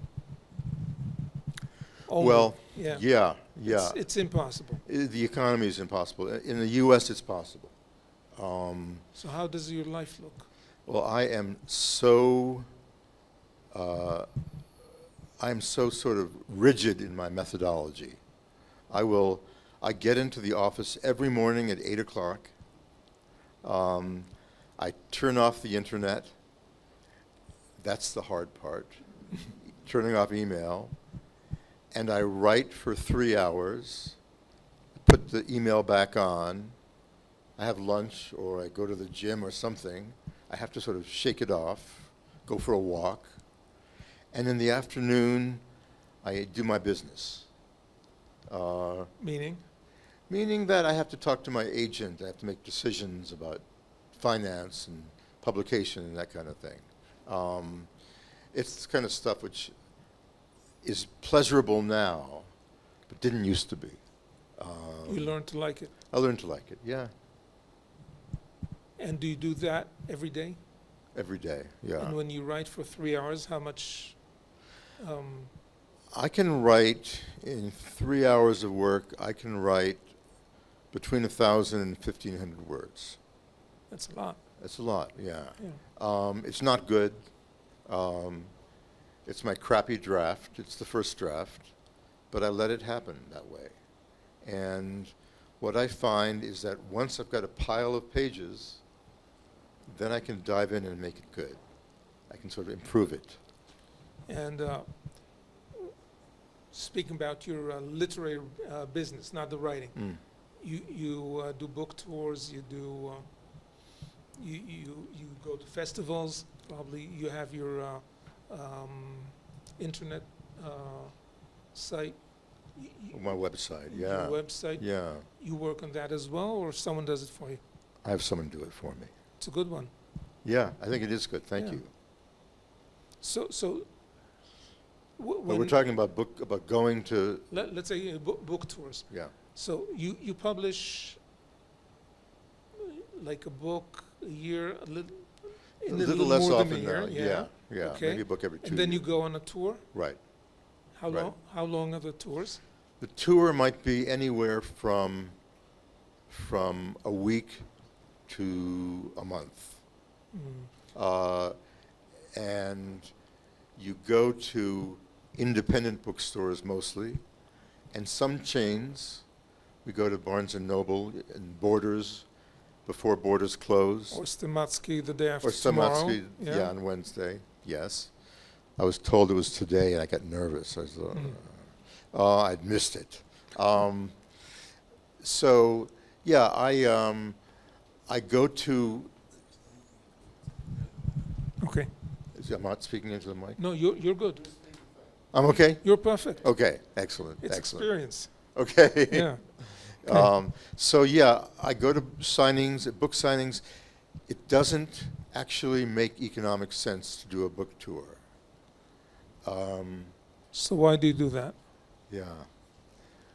Speaker 3: Only.
Speaker 4: Well,
Speaker 3: yeah.
Speaker 4: yeah.
Speaker 3: It's impossible.
Speaker 4: The economy is impossible. In the U.S., it's possible.
Speaker 3: So how does your life look?
Speaker 4: Well, I'm so sort of rigid in my methodology. I get into the office every morning at 8 o'clock. I turn off the internet. That's the hard part. Turning off email. And I write for 3 hours, put the email back on. I have lunch or I go to the gym or something. I have to sort of shake it off, go for a walk, and in the afternoon, I do my business.
Speaker 3: Meaning?
Speaker 4: Meaning that I have to talk to my agent, I have to make decisions about finance and publication and that kind of thing. It's the kind of stuff which is pleasurable now, but didn't used to be.
Speaker 3: You learn to like it.
Speaker 4: I learned to like it, yeah,
Speaker 3: And do you do that every day?
Speaker 4: every day, yeah.
Speaker 3: And when you write for 3 hours, how much?
Speaker 4: I can write, in 3 hours of work, I can write between 1,000 and 1,500 words.
Speaker 3: That's a lot.
Speaker 4: That's a lot, yeah.
Speaker 3: Yeah.
Speaker 4: It's not good. It's my crappy draft. It's the first draft. But I let it happen that way. And what I find is that once I've got a pile of pages, then I can dive in and make it good. I can sort of improve it.
Speaker 3: And speaking about your literary business, not the writing,
Speaker 4: Mm.
Speaker 3: you do book tours, you do you go to festivals. Probably you have your internet site.
Speaker 4: My website,
Speaker 3: Your
Speaker 4: yeah.
Speaker 3: website.
Speaker 4: Yeah.
Speaker 3: You work on that as well, or someone does it for you?
Speaker 4: I have someone do it for me.
Speaker 3: It's a good one.
Speaker 4: Yeah, I think it is good. Thank
Speaker 3: Yeah.
Speaker 4: you.
Speaker 3: So.
Speaker 4: But we're talking about going to,
Speaker 3: Let's say book tours.
Speaker 4: yeah.
Speaker 3: So you publish like a book a year, a little
Speaker 4: less
Speaker 3: more
Speaker 4: often
Speaker 3: than a year,
Speaker 4: now. Yeah.
Speaker 3: Okay.
Speaker 4: Maybe a book every 2
Speaker 3: and then you
Speaker 4: years.
Speaker 3: go on a tour.
Speaker 4: Right.
Speaker 3: How
Speaker 4: Right.
Speaker 3: long? How long are the tours?
Speaker 4: The tour might be anywhere from a week to a month. And you go to independent bookstores mostly, and some chains. We go to Barnes & Noble and Borders before Borders close.
Speaker 3: Or Stematsky the day after
Speaker 4: Or
Speaker 3: tomorrow?
Speaker 4: Stematsky, yeah, on Wednesday, yes. I was told it was today, and I got nervous. I was, I'd missed it. So, yeah, I go to.
Speaker 3: Okay.
Speaker 4: I'm not speaking into the mic.
Speaker 3: No, you're good.
Speaker 4: I'm okay.
Speaker 3: You're perfect.
Speaker 4: Okay, excellent,
Speaker 3: It's
Speaker 4: excellent.
Speaker 3: experience.
Speaker 4: Okay.
Speaker 3: Yeah.
Speaker 4: So yeah, I go to signings, book signings. It doesn't actually make economic sense to do a book tour.
Speaker 3: So why do you do that?
Speaker 4: Yeah.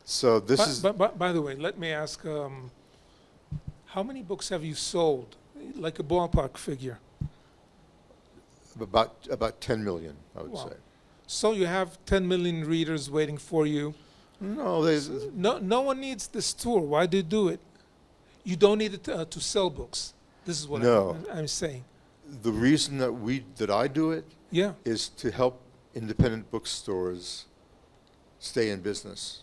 Speaker 4: So this is
Speaker 3: But by the way, let me ask: how many books have you sold? Like a ballpark figure.
Speaker 4: about 10 million, I would
Speaker 3: Wow.
Speaker 4: say.
Speaker 3: So you have 10 million readers waiting for you.
Speaker 4: No, there's
Speaker 3: No one needs this tour. Why do you do it? You don't need it to sell books. This is what
Speaker 4: No.
Speaker 3: I'm saying.
Speaker 4: the reason that I do it
Speaker 3: Yeah.
Speaker 4: is to help independent bookstores stay in business.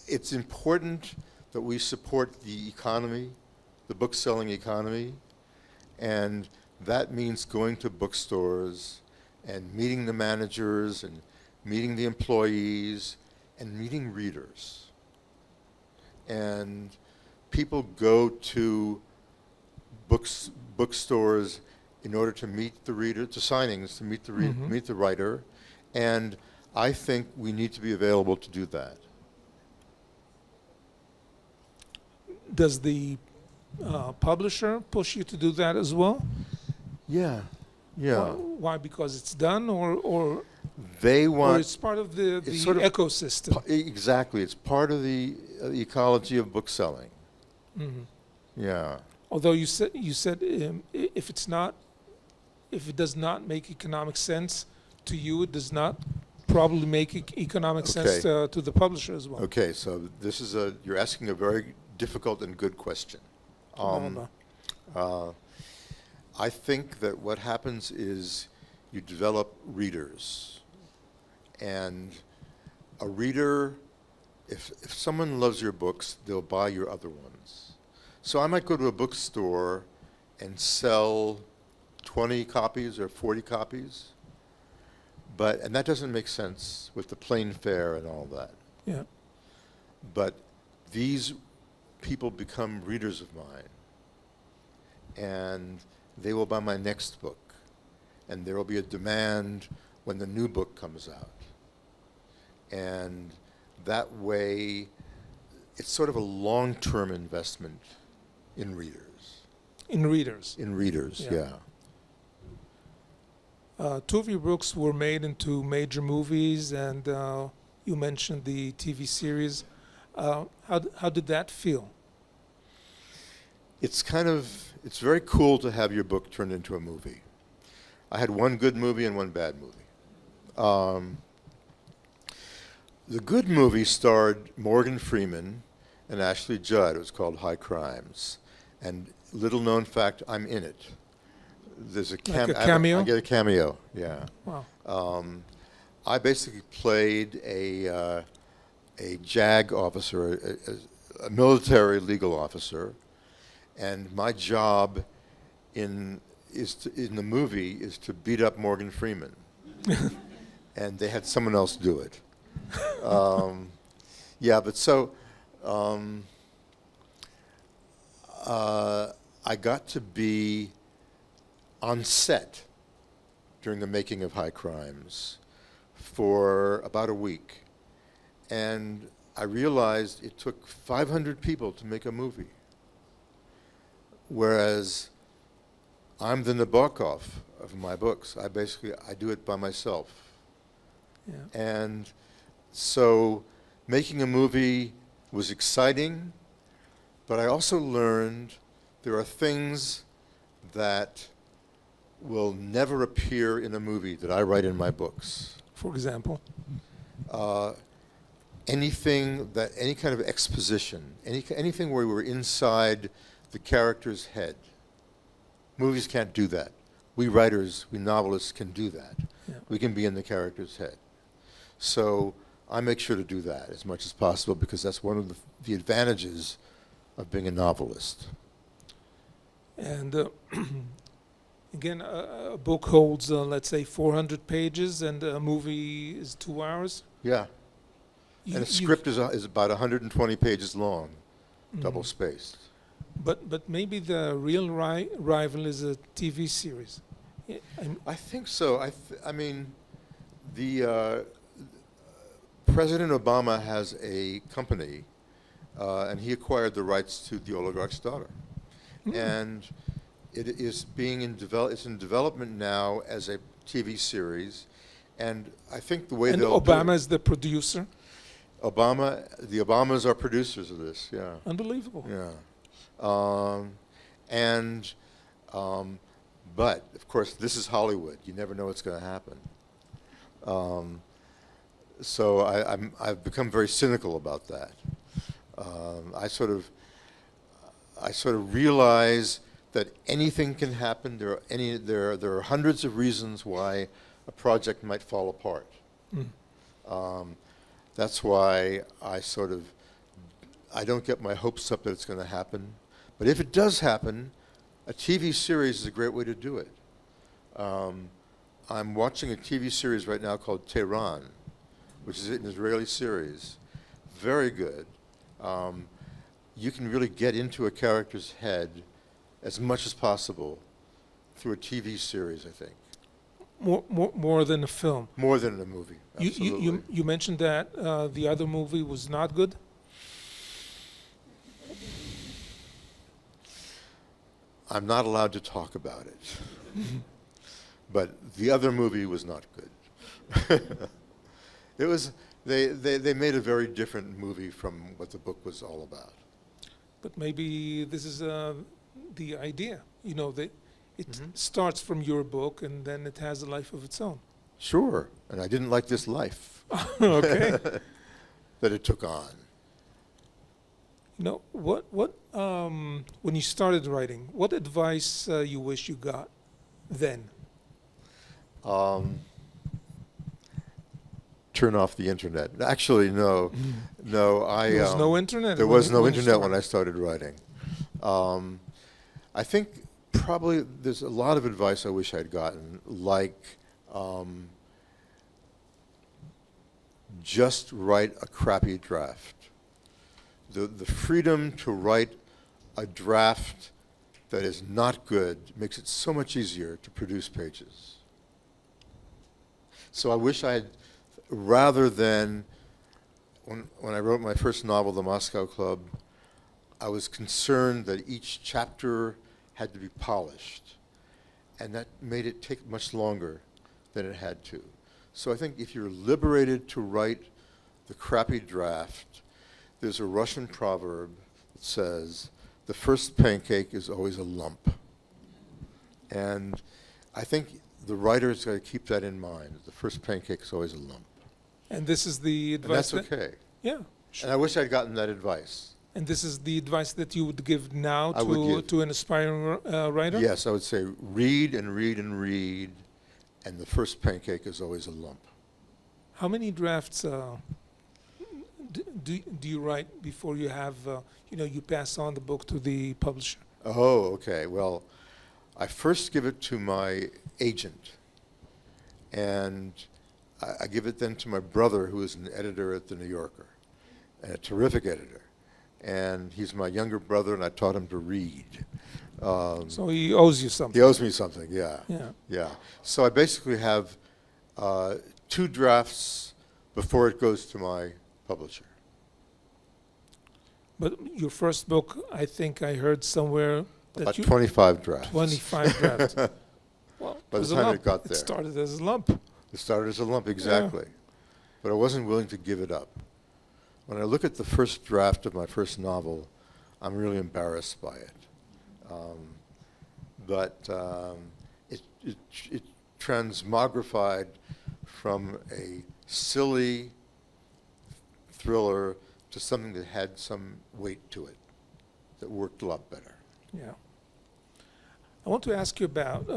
Speaker 4: It's important that we support the economy, the book-selling economy, and that means going to bookstores and meeting the managers and meeting the employees and meeting readers. And people go to bookstores in order to meet the reader, to signings, to meet the meet the writer, and I think we need to be available to do that.
Speaker 3: Does the publisher push you to do that as well?
Speaker 4: Yeah, yeah.
Speaker 3: Why? Because it's done, or
Speaker 4: They want
Speaker 3: it's part of the
Speaker 4: it's sort of
Speaker 3: ecosystem.
Speaker 4: Exactly. It's part of the ecology of bookselling.
Speaker 3: Mhm.
Speaker 4: Yeah.
Speaker 3: Although you said if it does not make economic sense to you, it does not probably make economic sense
Speaker 4: Okay.
Speaker 3: to the publisher as well.
Speaker 4: Okay. So this is you're asking a very difficult and good question. I think that what happens is you develop readers, and a reader, if someone loves your books, they'll buy your other ones. So I might go to a bookstore and sell 20 copies or 40 copies, and that doesn't make sense with the plane fare and all that.
Speaker 3: Yeah.
Speaker 4: But these people become readers of mine, and they will buy my next book, and there will be a demand when the new book comes out. And that way, it's sort of a long-term investment in readers.
Speaker 3: In readers.
Speaker 4: In readers,
Speaker 3: Yeah. Two of your books were made into major movies, and you mentioned the TV series. How did that feel?
Speaker 4: It's very cool to have your book turned into a movie. I had one good movie and one bad movie. The good movie starred Morgan Freeman and Ashley Judd. It was called High Crimes. And little known fact, I'm in it. There's a
Speaker 3: cameo?
Speaker 4: I get a cameo, yeah.
Speaker 3: Wow.
Speaker 4: I basically played a JAG officer, a military legal officer, and my job in the movie is to beat up Morgan Freeman. And they had someone else do it. I got to be on set during the making of High Crimes for about a week. And I realized it took 500 people to make a movie. Whereas I'm the Nabokov of my books. I do it by myself.
Speaker 3: Yeah.
Speaker 4: And so making a movie was exciting, but I also learned there are things that will never appear in a movie that I write in my books.
Speaker 3: For example?
Speaker 4: Any kind of exposition, anything where we're inside the character's head. Movies can't do that. We writers, we novelists can do that.
Speaker 3: Yeah.
Speaker 4: We can be in the character's head. So I make sure to do that as much as possible because that's one of the advantages of being a novelist.
Speaker 3: And again, a book holds, let's say, 400 pages, and a movie is 2 hours.
Speaker 4: Yeah. And a script is about 120 pages long, double spaced.
Speaker 3: But maybe the real rival is a TV series.
Speaker 4: I think so. I mean, the President Obama has a company, and he acquired the rights to The Oligarch's Daughter. And it is it's in development now as a TV series, and I think the way
Speaker 3: And
Speaker 4: they'll
Speaker 3: Obama is the producer.
Speaker 4: the Obamas are producers of this, yeah.
Speaker 3: Unbelievable.
Speaker 4: Yeah. But of course, this is Hollywood. You never know what's going to happen. So I've become very cynical about that. I sort of realize that anything can happen. There are hundreds of reasons why a project might fall apart. That's why I don't get my hopes up that it's going to happen. But if it does happen, a TV series is a great way to do it. I'm watching a TV series right now called Tehran, which is an Israeli series. Very good. You can really get into a character's head as much as possible through a TV series, I think.
Speaker 3: More than a film.
Speaker 4: More than a movie, absolutely.
Speaker 3: You mentioned that the other movie was not good?
Speaker 4: I'm not allowed to talk about it. But the other movie was not good. They made a very different movie from what the book was all about.
Speaker 3: But maybe this is the idea. You know, it starts from your book and then it has a life of its own.
Speaker 4: Sure, and I didn't like this life
Speaker 3: Okay.
Speaker 4: that it took on.
Speaker 3: You know, what when you started writing, what advice you wish you got then?
Speaker 4: Turn off the internet. Actually, no.
Speaker 3: There was no internet?
Speaker 4: There was no internet when I started writing. I think probably there's a lot of advice I wish I'd gotten, like just write a crappy draft. the freedom to write a draft that is not good makes it so much easier to produce pages. So I wish I had, rather than, when I wrote my first novel, The Moscow Club, I was concerned that each chapter had to be polished, and that made it take much longer than it had to. So I think if you're liberated to write the crappy draft, there's a Russian proverb that says, the first pancake is always a lump. And I think the writer's got to keep that in mind. The first pancake is always a lump.
Speaker 3: And this is the advice.
Speaker 4: And that's okay.
Speaker 3: Yeah. Sure.
Speaker 4: And I wish I'd gotten that advice.
Speaker 3: And this is the advice that you would give now
Speaker 4: I would give.
Speaker 3: to an aspiring writer?
Speaker 4: Yes, I would say read and read and read, and the first pancake is always a lump.
Speaker 3: How many drafts do you write before you have, you pass on the book to the publisher?
Speaker 4: Oh, okay. Well, I first give it to my agent, and I give it then to my brother, who is an editor at The New Yorker, and a terrific editor. And he's my younger brother, and I taught him to read.
Speaker 3: So he owes you something.
Speaker 4: He owes me something, yeah.
Speaker 3: Yeah.
Speaker 4: Yeah. So I basically have 2 drafts before it goes to my publisher.
Speaker 3: But your first book, I think I heard somewhere that
Speaker 4: About
Speaker 3: you
Speaker 4: 25 drafts.
Speaker 3: 25 drafts. Well,
Speaker 4: By the
Speaker 3: was a
Speaker 4: time
Speaker 3: lump.
Speaker 4: it got
Speaker 3: It
Speaker 4: there.
Speaker 3: started as a lump.
Speaker 4: It started as a lump, exactly. But I wasn't willing to give it up. When I look at the first draft of my first novel, I'm really embarrassed by it. It transmogrified from a silly thriller to something that had some weight to it, that worked a lot better.
Speaker 3: Yeah. I want to ask you about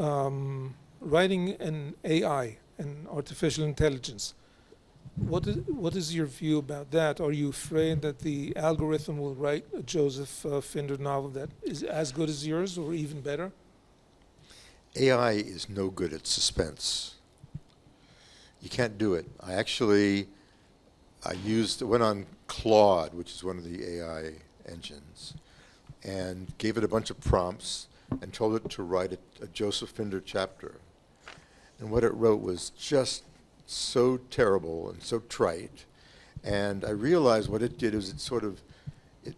Speaker 3: writing an AI, an artificial intelligence. What is your view about that? Are you afraid that the algorithm will write a Joseph Pfinder novel that is as good as yours or even better?
Speaker 4: AI is no good at suspense. You can't do it. I went on Claude, which is one of the AI engines, and gave it a bunch of prompts and told it to write a Joseph Pfinder chapter. And what it wrote was just so terrible and so trite. And I realized what it did is it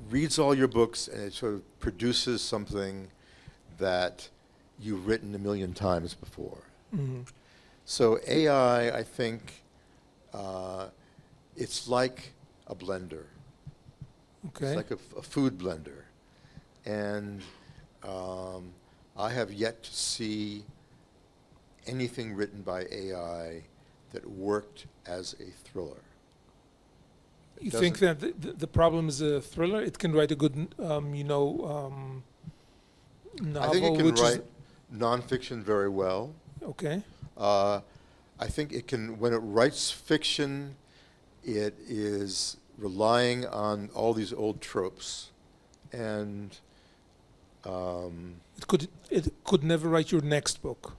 Speaker 4: reads all your books and it sort of produces something that you've written a million times before.
Speaker 3: Mm-hmm.
Speaker 4: So AI, I think, it's like a blender.
Speaker 3: Okay.
Speaker 4: It's like a food blender. And I have yet to see anything written by AI that worked as a thriller.
Speaker 3: You think that the problem is a thriller? It can write a good, novel.
Speaker 4: I think it can
Speaker 3: which
Speaker 4: write nonfiction very well.
Speaker 3: Okay.
Speaker 4: I think it can, when it writes fiction, it is relying on all these old tropes. And
Speaker 3: It could never write your next book.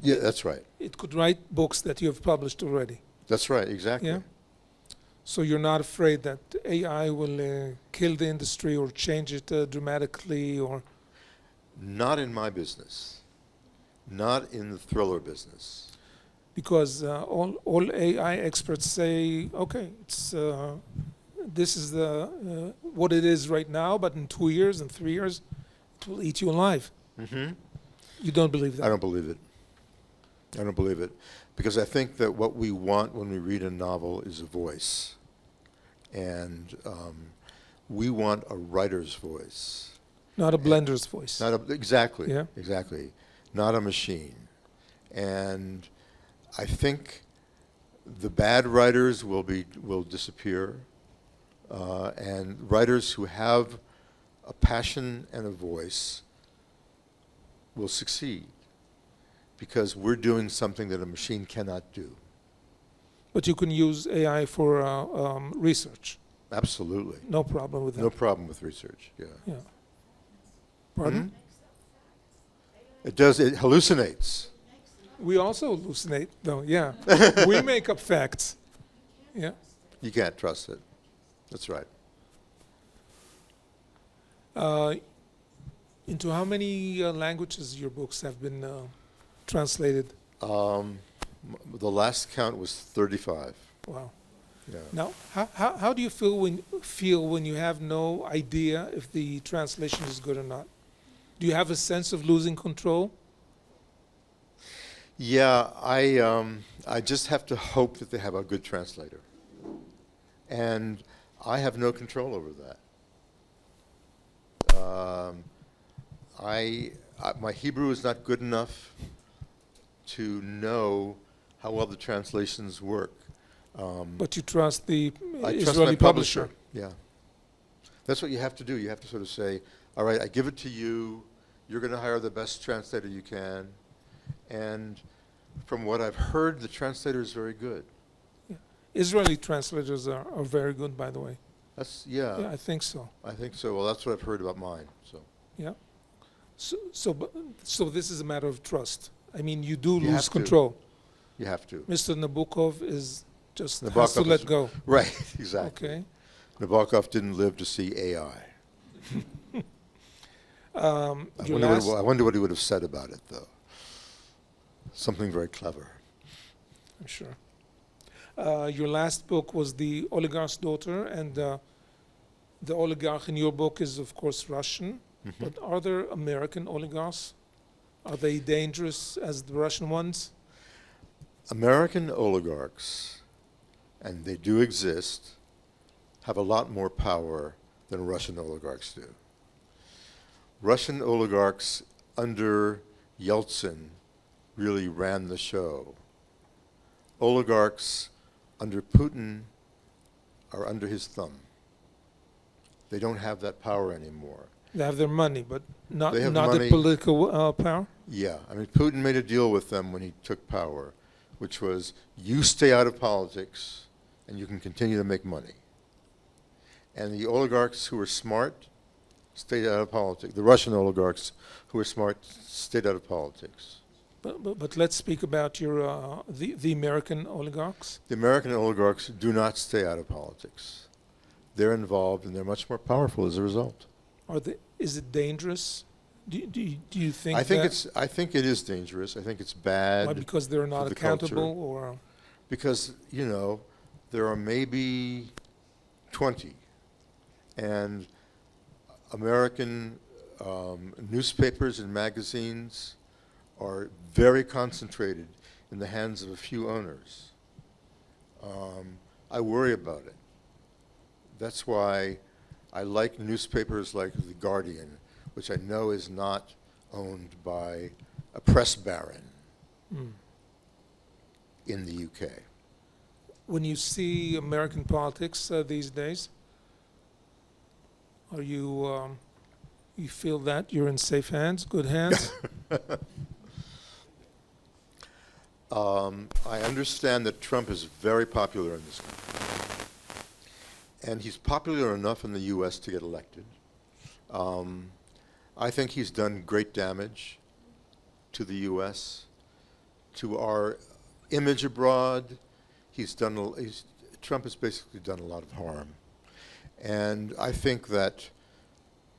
Speaker 4: yeah, that's right.
Speaker 3: It could write books that you have published already.
Speaker 4: That's right, exactly.
Speaker 3: Yeah. So you're not afraid that AI will kill the industry or change it dramatically, or
Speaker 4: Not in my business. Not in the thriller business.
Speaker 3: because all AI experts say, okay, it's this is what it is right now, but in 2 years and 3 years, it will eat you alive.
Speaker 4: Mm-hmm.
Speaker 3: You don't believe that?
Speaker 4: I don't believe it. I don't believe it. Because I think that what we want when we read a novel is a voice. And we want a writer's voice.
Speaker 3: Not a blender's voice.
Speaker 4: Exactly.
Speaker 3: Yeah.
Speaker 4: Exactly. Not a machine. And I think the bad writers will disappear. And writers who have a passion and a voice will succeed. Because we're doing something that a machine cannot do.
Speaker 3: But you can use AI for research.
Speaker 4: Absolutely.
Speaker 3: No problem with that.
Speaker 4: No problem with research, yeah.
Speaker 3: Yeah. Pardon?
Speaker 4: Mhm. It does, it hallucinates.
Speaker 3: We also hallucinate, though. Yeah. We make up facts. Yeah.
Speaker 4: You can't trust it. That's right.
Speaker 3: Into how many languages your books have been translated?
Speaker 4: The last count was 35.
Speaker 3: Wow.
Speaker 4: Yeah.
Speaker 3: Now, how do you feel when you have no idea if the translation is good or not? Do you have a sense of losing control?
Speaker 4: Yeah, I just have to hope that they have a good translator. And I have no control over that. My Hebrew is not good enough to know how well the translations work.
Speaker 3: But you trust the
Speaker 4: I trust
Speaker 3: Israeli
Speaker 4: my
Speaker 3: publisher.
Speaker 4: Yeah. That's what you have to do. You have to sort of say, all right, I give it to you. You're going to hire the best translator you can. And from what I've heard, the translator is very good.
Speaker 3: Israeli translators are very good, by the way.
Speaker 4: Yeah,
Speaker 3: I think so.
Speaker 4: I think so. Well, that's what I've heard about mine. So
Speaker 3: Yeah. So this is a matter of trust. I mean, you do
Speaker 4: You have
Speaker 3: lose
Speaker 4: to.
Speaker 3: control.
Speaker 4: you have to.
Speaker 3: Mr. Nabokov is just has
Speaker 4: Nabokov
Speaker 3: to
Speaker 4: is-
Speaker 3: let go.
Speaker 4: Right, exactly.
Speaker 3: Okay.
Speaker 4: Nabokov didn't live to see AI.
Speaker 3: Your last,
Speaker 4: I wonder what he would have said about it, though. Something very clever.
Speaker 3: I'm sure. Your last book was The Oligarch's Daughter, and the oligarch in your book is, of course, Russian.
Speaker 4: Mhm.
Speaker 3: But are there American oligarchs? Are they dangerous as the Russian ones?
Speaker 4: American oligarchs, and they do exist, have a lot more power than Russian oligarchs do. Russian oligarchs under Yeltsin really ran the show. Oligarchs under Putin are under his thumb. They don't have that power anymore.
Speaker 3: They have their money, but not
Speaker 4: They have
Speaker 3: the
Speaker 4: money.
Speaker 3: political power.
Speaker 4: Yeah, I mean, Putin made a deal with them when he took power, which was, you stay out of politics and you can continue to make money. And the oligarchs who were smart stayed out of politics. The Russian oligarchs who were smart stayed out of politics.
Speaker 3: But let's speak about your the American oligarchs.
Speaker 4: The American oligarchs do not stay out of politics. They're involved and they're much more powerful as a result.
Speaker 3: Is it dangerous? Do you think?
Speaker 4: I think it is dangerous. I think it's bad.
Speaker 3: Why, because they're not
Speaker 4: for the
Speaker 3: accountable,
Speaker 4: culture.
Speaker 3: or
Speaker 4: Because, there are maybe 20. And American newspapers and magazines are very concentrated in the hands of a few owners. I worry about it. That's why I like newspapers like The Guardian, which I know is not owned by a press baron in the UK.
Speaker 3: when you see American politics these days, are you you feel that you're in safe hands, good hands?
Speaker 4: I understand that Trump is very popular in this country. And he's popular enough in the U.S. to get elected. I think he's done great damage to the U.S., to our image abroad. Trump has basically done a lot of harm. And I think that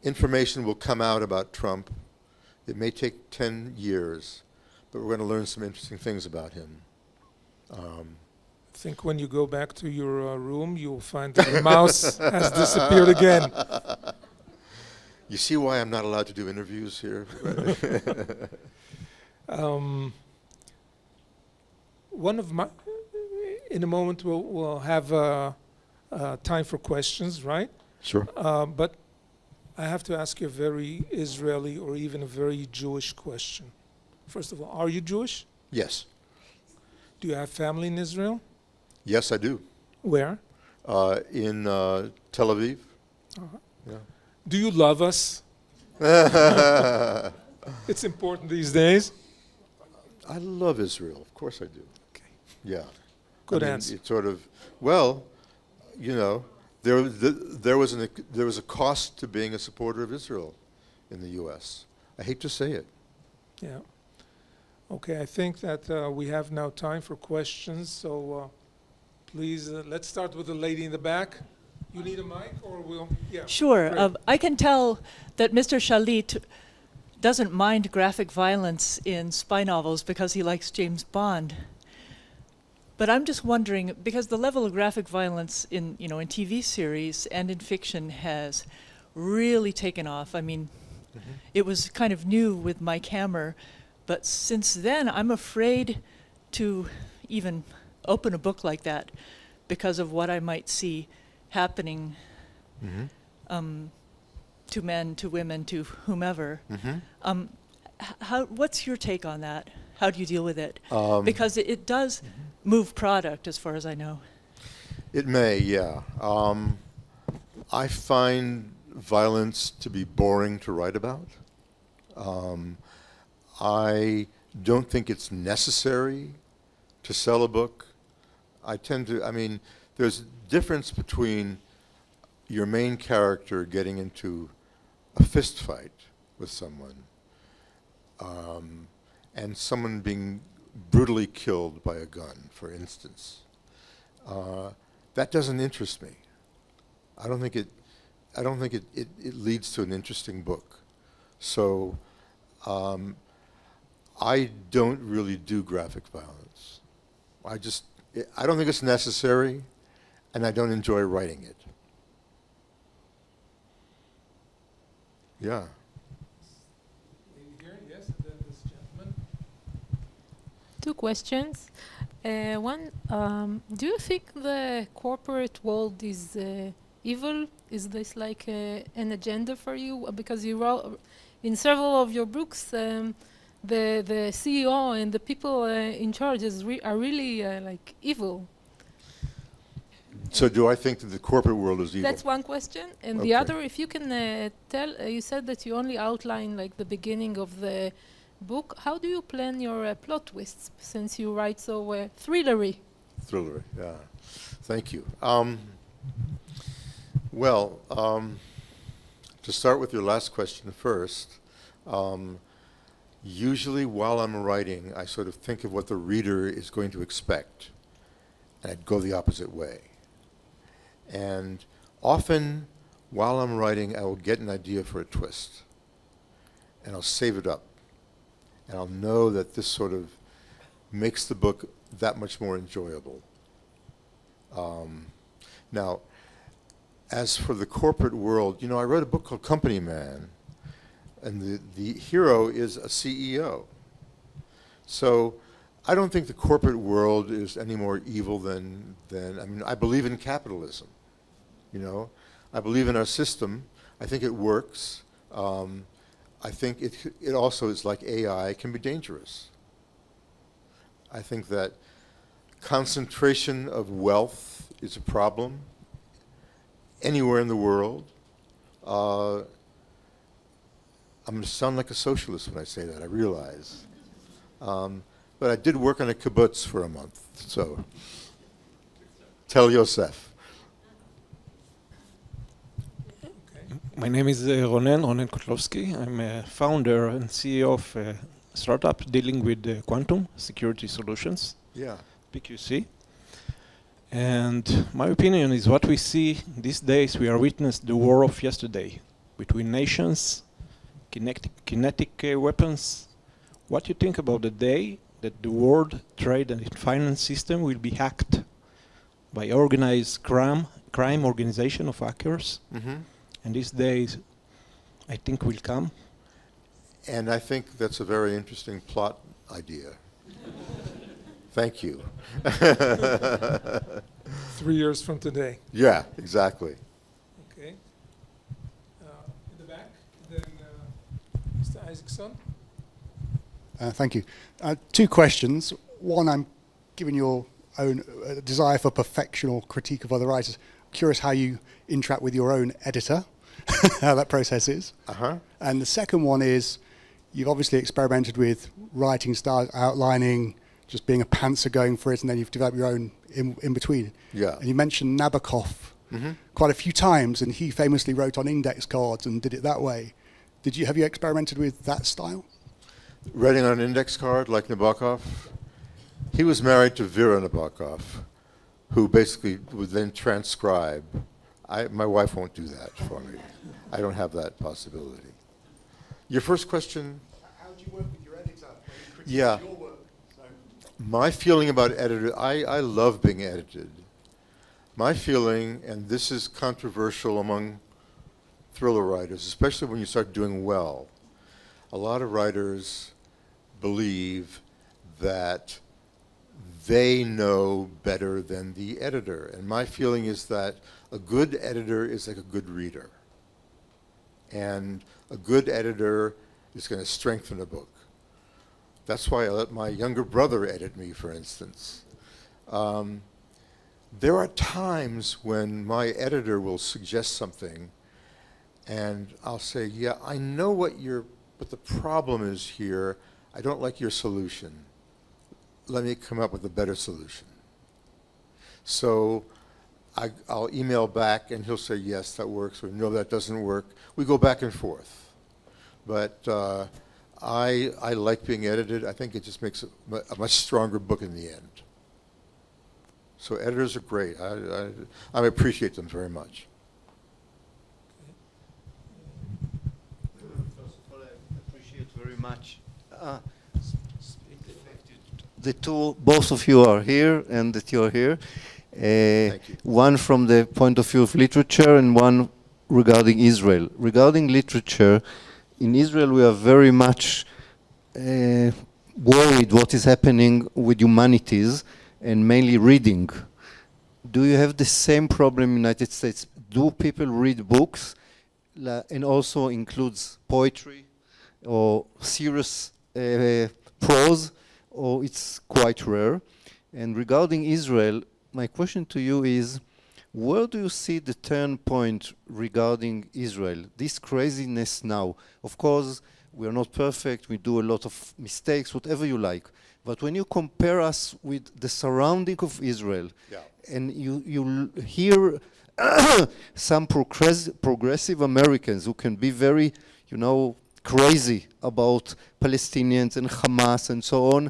Speaker 4: information will come out about Trump. It may take 10 years, but we're going to learn some interesting things about him.
Speaker 3: I think when you go back to your room, you'll find that the mouse has disappeared again.
Speaker 4: You see why I'm not allowed to do interviews here?
Speaker 3: One of my, in a moment we'll have time for questions, right?
Speaker 4: Sure.
Speaker 3: But I have to ask you a very Israeli or even a very Jewish question. First of all, are you Jewish?
Speaker 4: Yes.
Speaker 3: Do you have family in Israel?
Speaker 4: Yes, I do.
Speaker 3: Where?
Speaker 4: In Tel Aviv.
Speaker 3: Uh-huh.
Speaker 4: Yeah.
Speaker 3: Do you love us? It's important these days.
Speaker 4: I love Israel. Of course I do.
Speaker 3: Okay.
Speaker 4: Yeah.
Speaker 3: Good
Speaker 4: I mean,
Speaker 3: answer.
Speaker 4: It's sort of, well, you know, there was a cost to being a supporter of Israel in the U.S. I hate to say it.
Speaker 3: Yeah. Okay, I think that we have now time for questions, so please, let's start with the lady in the back. You need a mic, or we'll... Yeah.
Speaker 7: Sure.
Speaker 3: Great.
Speaker 7: I can tell that Mr. Shalit doesn't mind graphic violence in spy novels because he likes James Bond. But I'm just wondering, because the level of graphic violence in TV series and in fiction has really taken off. I mean, it was kind of new with Mike Hammer, but since then I'm afraid to even open a book like that because of what I might see happening to men, to women, to whomever. What's your take on that? How do you deal with it? Because it does move product, as far as I know.
Speaker 4: It may, yeah. I find violence to be boring to write about. I don't think it's necessary to sell a book. There's difference between your main character getting into a fist fight with someone and someone being brutally killed by a gun, for instance. That doesn't interest me. I don't think it leads to an interesting book. So I don't really do graphic violence. I don't think it's necessary, and I don't enjoy writing it. Yeah.
Speaker 3: Lady here, yes, and then this gentleman.
Speaker 8: Two questions. One, do you think the corporate world is evil? Is this like an agenda for you? Because you wrote in several of your books, the CEO and the people in charge are really like evil.
Speaker 4: So do I think that the corporate world is evil?
Speaker 8: That's one question. And the other, if you can tell, you said that you only outline like the beginning of the book. How do you plan your plot twists, since you write so thrillery?
Speaker 4: Thrillery, yeah. Thank you. To start with your last question first, usually while I'm writing, I sort of think of what the reader is going to expect, and I'd go the opposite way. And often, while I'm writing, I will get an idea for a twist, and I'll save it up. And I'll know that this sort of makes the book that much more enjoyable. Now, as for the corporate world, I wrote a book called Company Man, and the hero is a CEO. So I don't think the corporate world is any more evil than I believe in capitalism. I believe in our system. I think it works. I think it also is like AI, can be dangerous. I think that concentration of wealth is a problem anywhere in the world. I'm going to sound like a socialist when I say that, I realize. But I did work on a kibbutz for a month, so tell Yosef.
Speaker 9: My name is Ronen Kotlowski. I'm a founder and CEO of a startup dealing with quantum security solutions,
Speaker 4: Yeah.
Speaker 9: PQC. And my opinion is what we see these days, we are witness the war of yesterday between nations, kinetic weapons. What do you think about the day that the world trade and finance system will be hacked by organized crime organization of hackers? And these days, I think, will come.
Speaker 4: And I think that's a very interesting plot idea. Thank you.
Speaker 3: 3 years from today.
Speaker 4: Yeah, exactly.
Speaker 3: Okay. In the back, then Mr. Isaacson.
Speaker 10: Thank you. Two questions. One, I'm given your own desire for perfection or critique of other writers. I'm curious how you interact with your own editor, how that process is. And the second one is, you've obviously experimented with writing styles, outlining, just being a pantser going for it, and then you've developed your own in between.
Speaker 4: Yeah.
Speaker 10: And you mentioned Nabokov quite a few times, and he famously wrote on index cards and did it that way. Have you experimented with that style?
Speaker 4: Writing on an index card like Nabokov? He was married to Vera Nabokov, who basically would then transcribe My wife won't do that for me. I don't have that possibility. Your first question?
Speaker 10: How do you work with your editor?
Speaker 4: Yeah.
Speaker 10: Your work.
Speaker 4: My feeling about editor, I love being edited. My feeling, and this is controversial among thriller writers, especially when you start doing well, a lot of writers believe that they know better than the editor. And my feeling is that a good editor is like a good reader. And a good editor is going to strengthen a book. That's why I let my younger brother edit me, for instance. There are times when my editor will suggest something and I'll say, yeah, I know what the problem is here. I don't like your solution. Let me come up with a better solution. So I'll email back and he'll say, yes, that works, or no, that doesn't work. We go back and forth. But I like being edited. I think it just makes a much stronger book in the end. So editors are great. I appreciate them very much.
Speaker 11: First of all, I appreciate very much the two, both of you are here and that you are here.
Speaker 4: Thank you.
Speaker 11: One from the point of view of literature and one regarding Israel. Regarding literature, in Israel we are very much worried what is happening with humanities and mainly reading. Do you have the same problem in the United States? Do people read books and also includes poetry or serious prose, or it's quite rare? And regarding Israel, my question to you is, where do you see the turn point regarding Israel? This craziness now. Of course, we are not perfect. We do a lot of mistakes, whatever you like. But when you compare us with the surrounding of Israel,
Speaker 4: Yeah.
Speaker 11: and you hear some progressive Americans who can be very, crazy about Palestinians and Hamas and so on,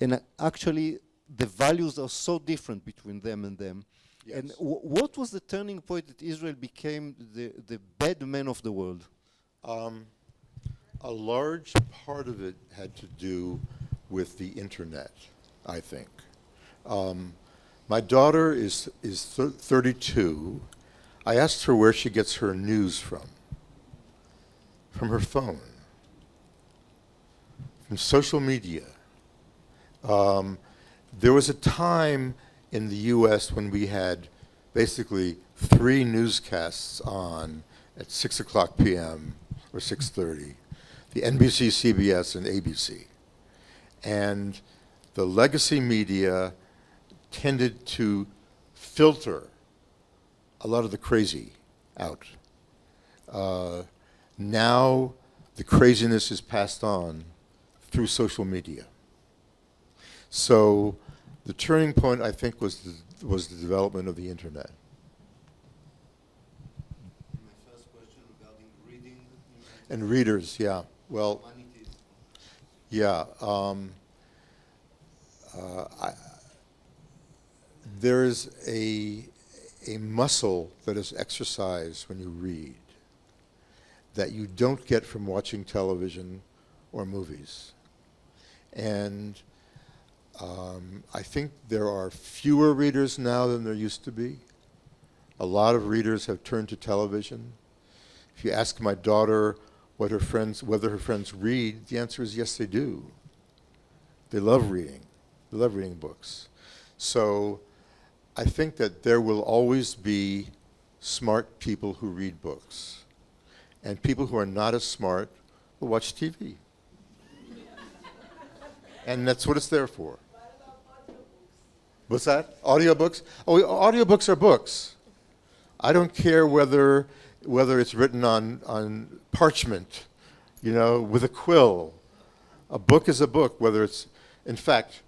Speaker 11: and actually the values are so different between them and them.
Speaker 4: Yes.
Speaker 11: And what was the turning point that Israel became the bad man of the world?
Speaker 4: A large part of it had to do with the internet, I think. My daughter is 32. I asked her where she gets her news from her phone, from social media. There was a time in the U.S. when we had basically 3 newscasts on at 6 o'clock p.m. or 6:30, the NBC, CBS, and ABC. And the legacy media tended to filter a lot of the crazy out. Now the craziness is passed on through social media. So the turning point, I think, was the development of the internet.
Speaker 11: My first question regarding reading.
Speaker 4: And readers, yeah. Well, yeah. There is a muscle that is exercised when you read that you don't get from watching television or movies. And I think there are fewer readers now than there used to be. A lot of readers have turned to television. If you ask my daughter whether her friends read, the answer is yes, they do. They love reading. They love reading books. So I think that there will always be smart people who read books. And people who are not as smart will watch TV. And that's what it's there for. What's that? Audiobooks? Oh, audiobooks are books. I don't care whether it's written on parchment, with a quill. A book is a book, whether it's, in fact,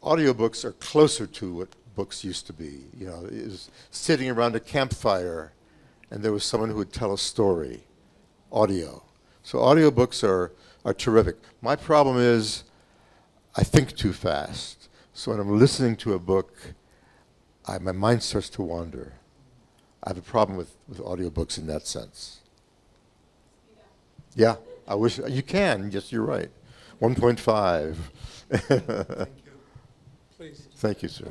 Speaker 4: audiobooks are closer to what books used to be. It was sitting around a campfire and there was someone who would tell a story, audio. So audiobooks are terrific. My problem is I think too fast. So when I'm listening to a book, my mind starts to wander. I have a problem with audiobooks in that sense. Yeah, I wish you can. Yes, you're right. 1.5.
Speaker 3: Please.
Speaker 4: Thank you, sir.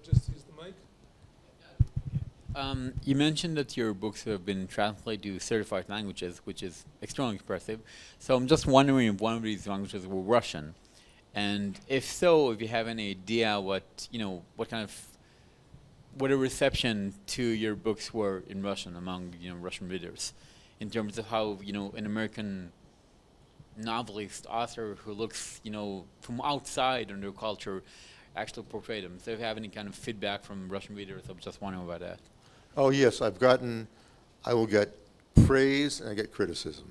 Speaker 3: Just use the mic.
Speaker 6: You mentioned that your books have been translated to certified languages, which is extremely impressive. So I'm just wondering if one of these languages were Russian, and if so, if you have any idea what a reception to your books were in Russian among Russian readers, in terms of how an American novelist, author who looks from outside on their culture actually portray them. So if you have any kind of feedback from Russian readers, I'm just wondering about that.
Speaker 4: Oh yes, I will get praise and I get criticism.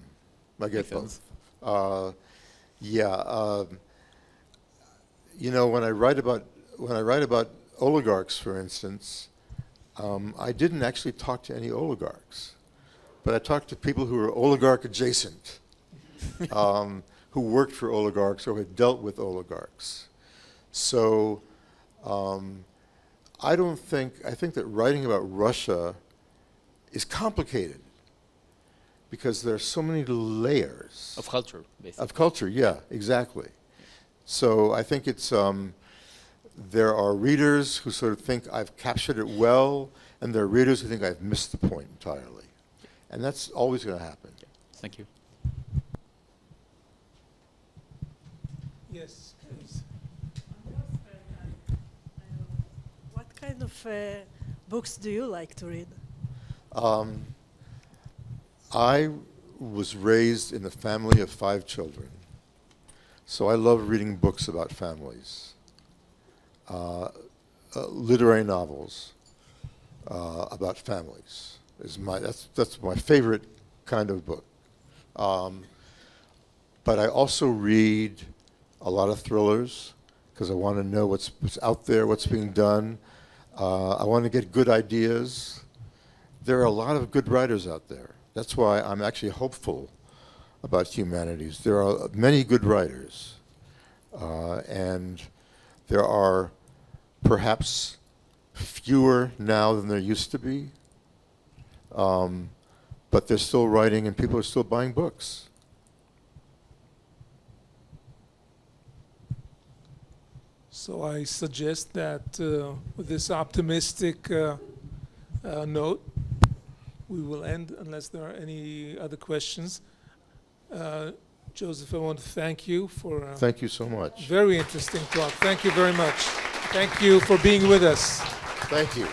Speaker 4: I get both. When I write about oligarchs, for instance, I didn't actually talk to any oligarchs, but I talked to people who were oligarch adjacent, who worked for oligarchs or had dealt with oligarchs. So I think that writing about Russia is complicated because there are so many layers.
Speaker 6: Of culture, basically.
Speaker 4: Of culture, yeah, exactly. So I think it's, there are readers who sort of think I've captured it well, and there are readers who think I've missed the point entirely. And that's always going to happen.
Speaker 6: Thank you.
Speaker 3: Yes, please.
Speaker 12: What kind of books do you like to read?
Speaker 4: I was raised in a family of 5 children, so I love reading books about families. Literary novels about families that's my favorite kind of book. But I also read a lot of thrillers because I want to know what's out there, what's being done. I want to get good ideas. There are a lot of good writers out there. That's why I'm actually hopeful about humanities. There are many good writers, and there are perhaps fewer now than there used to be, but they're still writing and people are still buying books.
Speaker 3: So I suggest that with this optimistic note, we will end unless there are any other questions. Joseph, I want to thank you for
Speaker 4: Thank you so much.
Speaker 3: very interesting talk. Thank you very much. Thank you for being with us.
Speaker 4: Thank you.